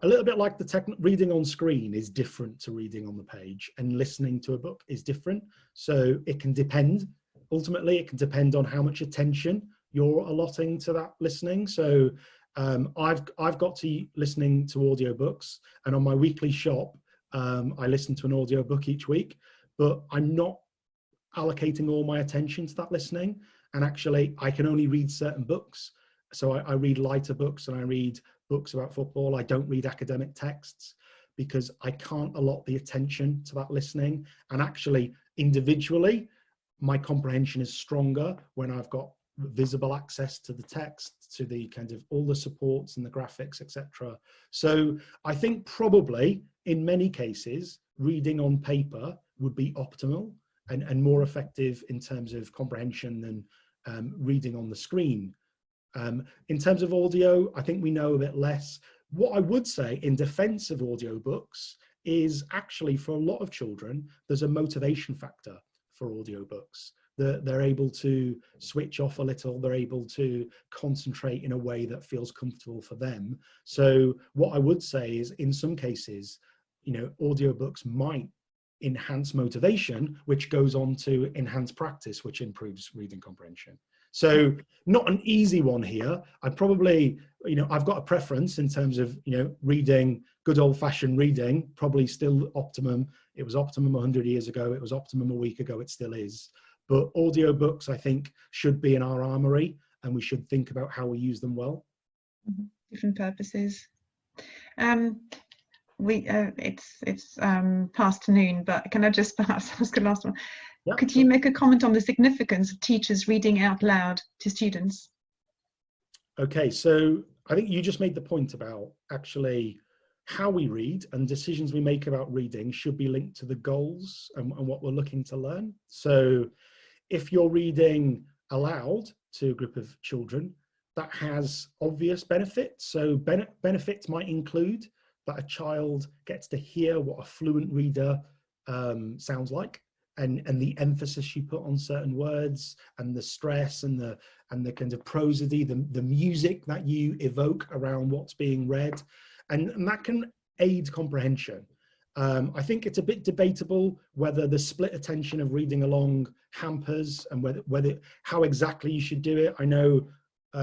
little bit like reading on screen is different to reading on the page, and listening to a book is different. So it can depend. Ultimately, it can depend on how much attention you're allotting to that listening. So I've got to listening to audiobooks, and on my weekly shop, I listen to an audiobook each week, but I'm not allocating all my attention to that listening. And actually, I can only read certain books. So I read lighter books and I read books about football. I don't read academic texts because I can't allot the attention to that listening. And actually, individually, my comprehension is stronger when I've got visible access to the text, to the kind of all the supports and the graphics, etc. So I think probably in many cases, reading on paper would be optimal and more effective in terms of comprehension than reading on the screen. In terms of audio, I think we know a bit less. What I would say in defense of audiobooks is actually for a lot of children, there's a motivation factor for audiobooks. They're able to switch off a little, they're able to concentrate in a way that feels comfortable for them. So what I would say is in some cases, audiobooks might enhance motivation, which goes on to enhance practice, which improves reading comprehension. So not an easy one here. I'd probably, I've got a preference in terms of, reading, good old fashioned reading, probably still optimum. It was optimum 100 years ago. It was optimum a week ago. It still is. But audiobooks, I think, should be in our armory, and we should think about how we use them well. Different purposes. It's past noon, but can I just perhaps ask a last one? Yeah, could you make a comment on the significance of teachers reading out loud to students? Okay, so I think you just made the point about actually how we read and decisions we make about reading should be linked to the goals and what we're looking to learn. So if you're reading aloud to a group of children, that has obvious benefits. So benefits might include that a child gets to hear what a fluent reader sounds like, and the emphasis you put on certain words, and the stress and the kind of prosody, the music that you evoke around what's being read, and that can aid comprehension. I think it's a bit debatable whether the split attention of reading along hampers, and whether how exactly you should do it. I know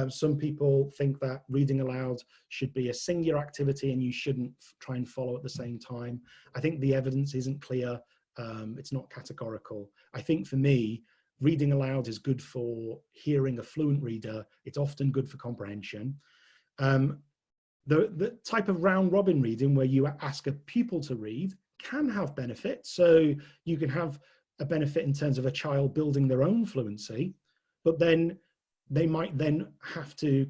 some people think that reading aloud should be a singular activity and you shouldn't try and follow at the same time. I think the evidence isn't clear. It's not categorical. I think for me, reading aloud is good for hearing a fluent reader. It's often good for comprehension. The type of round robin reading where you ask a pupil to read can have benefits. So you can have a benefit in terms of a child building their own fluency, but then they might then have to,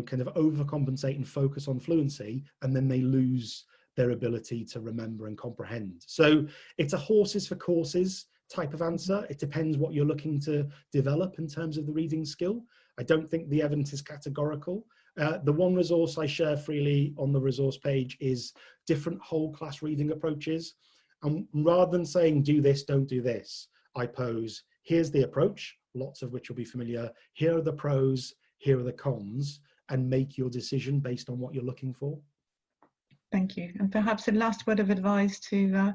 kind of overcompensate and focus on fluency, and then they lose their ability to remember and comprehend. So it's a horses for courses type of answer. It depends what you're looking to develop in terms of the reading skill. I don't think the evidence is categorical. The one resource I share freely on the resource page is different whole class reading approaches. And rather than saying, do this, don't do this, I pose, here's the approach, lots of which will be familiar. Here are the pros, here are the cons, and make your decision based on what you're looking for. Thank you. And perhaps a last word of advice to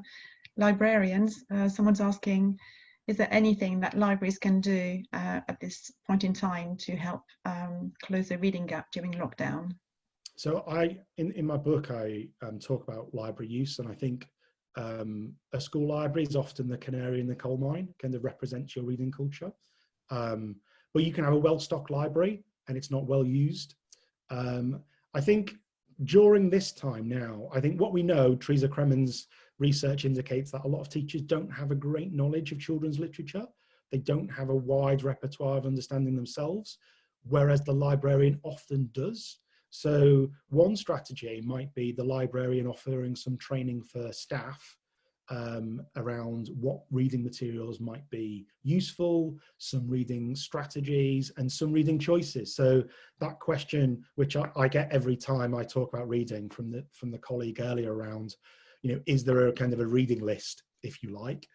librarians. Someone's asking, is there anything that libraries can do at this point in time to help close the reading gap during lockdown? So in my book, I talk about library use, and I think a school library is often the canary in the coal mine, kind of represents your reading culture. But you can have a well-stocked library and it's not well used. I think during this time now, I think what we know, Teresa Kremen's research indicates that a lot of teachers don't have a great knowledge of children's literature. They don't have a wide repertoire of understanding themselves, whereas the librarian often does. So one strategy might be the librarian offering some training for staff around what reading materials might be useful, some reading strategies, and some reading choices. So that question, which I get every time I talk about reading from the colleague earlier around, you know, is there a kind of a reading list, if you like?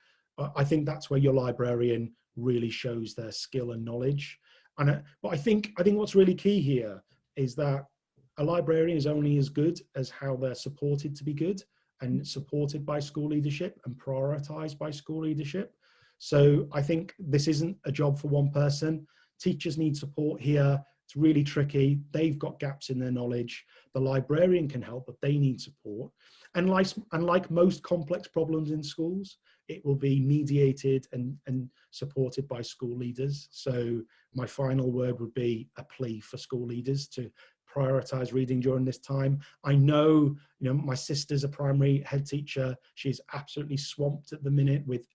I think that's where your librarian really shows their skill and knowledge. And but I think what's really key here is that a librarian is only as good as how they're supported to be good, and supported by school leadership and prioritized by school leadership. So I think this isn't a job for one person. Teachers need support here. It's really tricky. They've got gaps in their knowledge. The librarian can help, but they need support. And like most complex problems in schools, it will be mediated and supported by school leaders. So my final word would be a plea for school leaders to prioritize reading during this time. I know, you know, my sister's a primary head teacher. She's absolutely swamped at the minute with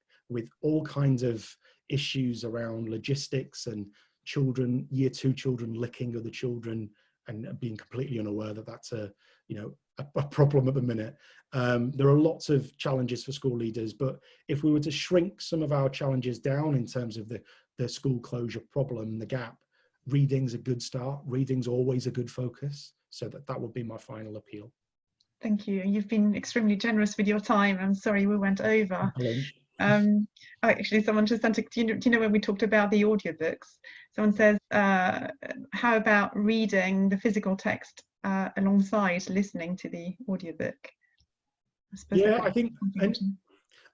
all kinds of issues around logistics and children, year 2 children licking other children and being completely unaware that that's a problem at the minute. There are lots of challenges for school leaders, but if we were to shrink some of our challenges down in terms of the school closure problem, the gap, reading's a good start. Reading's always a good focus. So that would be my final appeal. Thank you. You've been extremely generous with your time. I'm sorry we went over. Actually, someone just sent do you know when we talked about the audiobooks? Someone says, how about reading the physical text alongside listening to the audiobook? I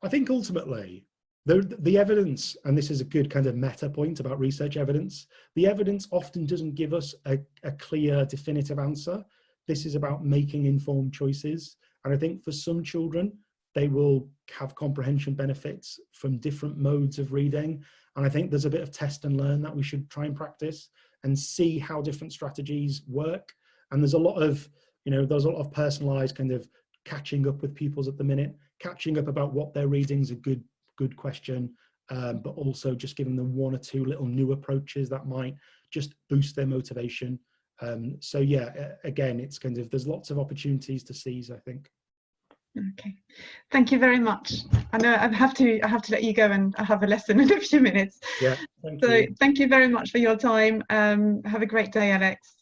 think ultimately the evidence, and this is a good kind of meta point about research evidence, the evidence often doesn't give us a clear, definitive answer. This is about making informed choices. And I think for some children, they will have comprehension benefits from different modes of reading. And I think there's a bit of test and learn that we should try and practice and see how different strategies work. And there's a lot of, personalized kind of catching up with pupils at the minute, catching up about what they're reading is a good question, but also just giving them 1 or 2 little new approaches that might just boost their motivation. So yeah, again, it's kind of, there's lots of opportunities to seize, I think. Okay, thank you very much. I know I have to let you go, and I have a lesson in a few minutes. Yeah, thank you very much for your time. Have a great day, Alex.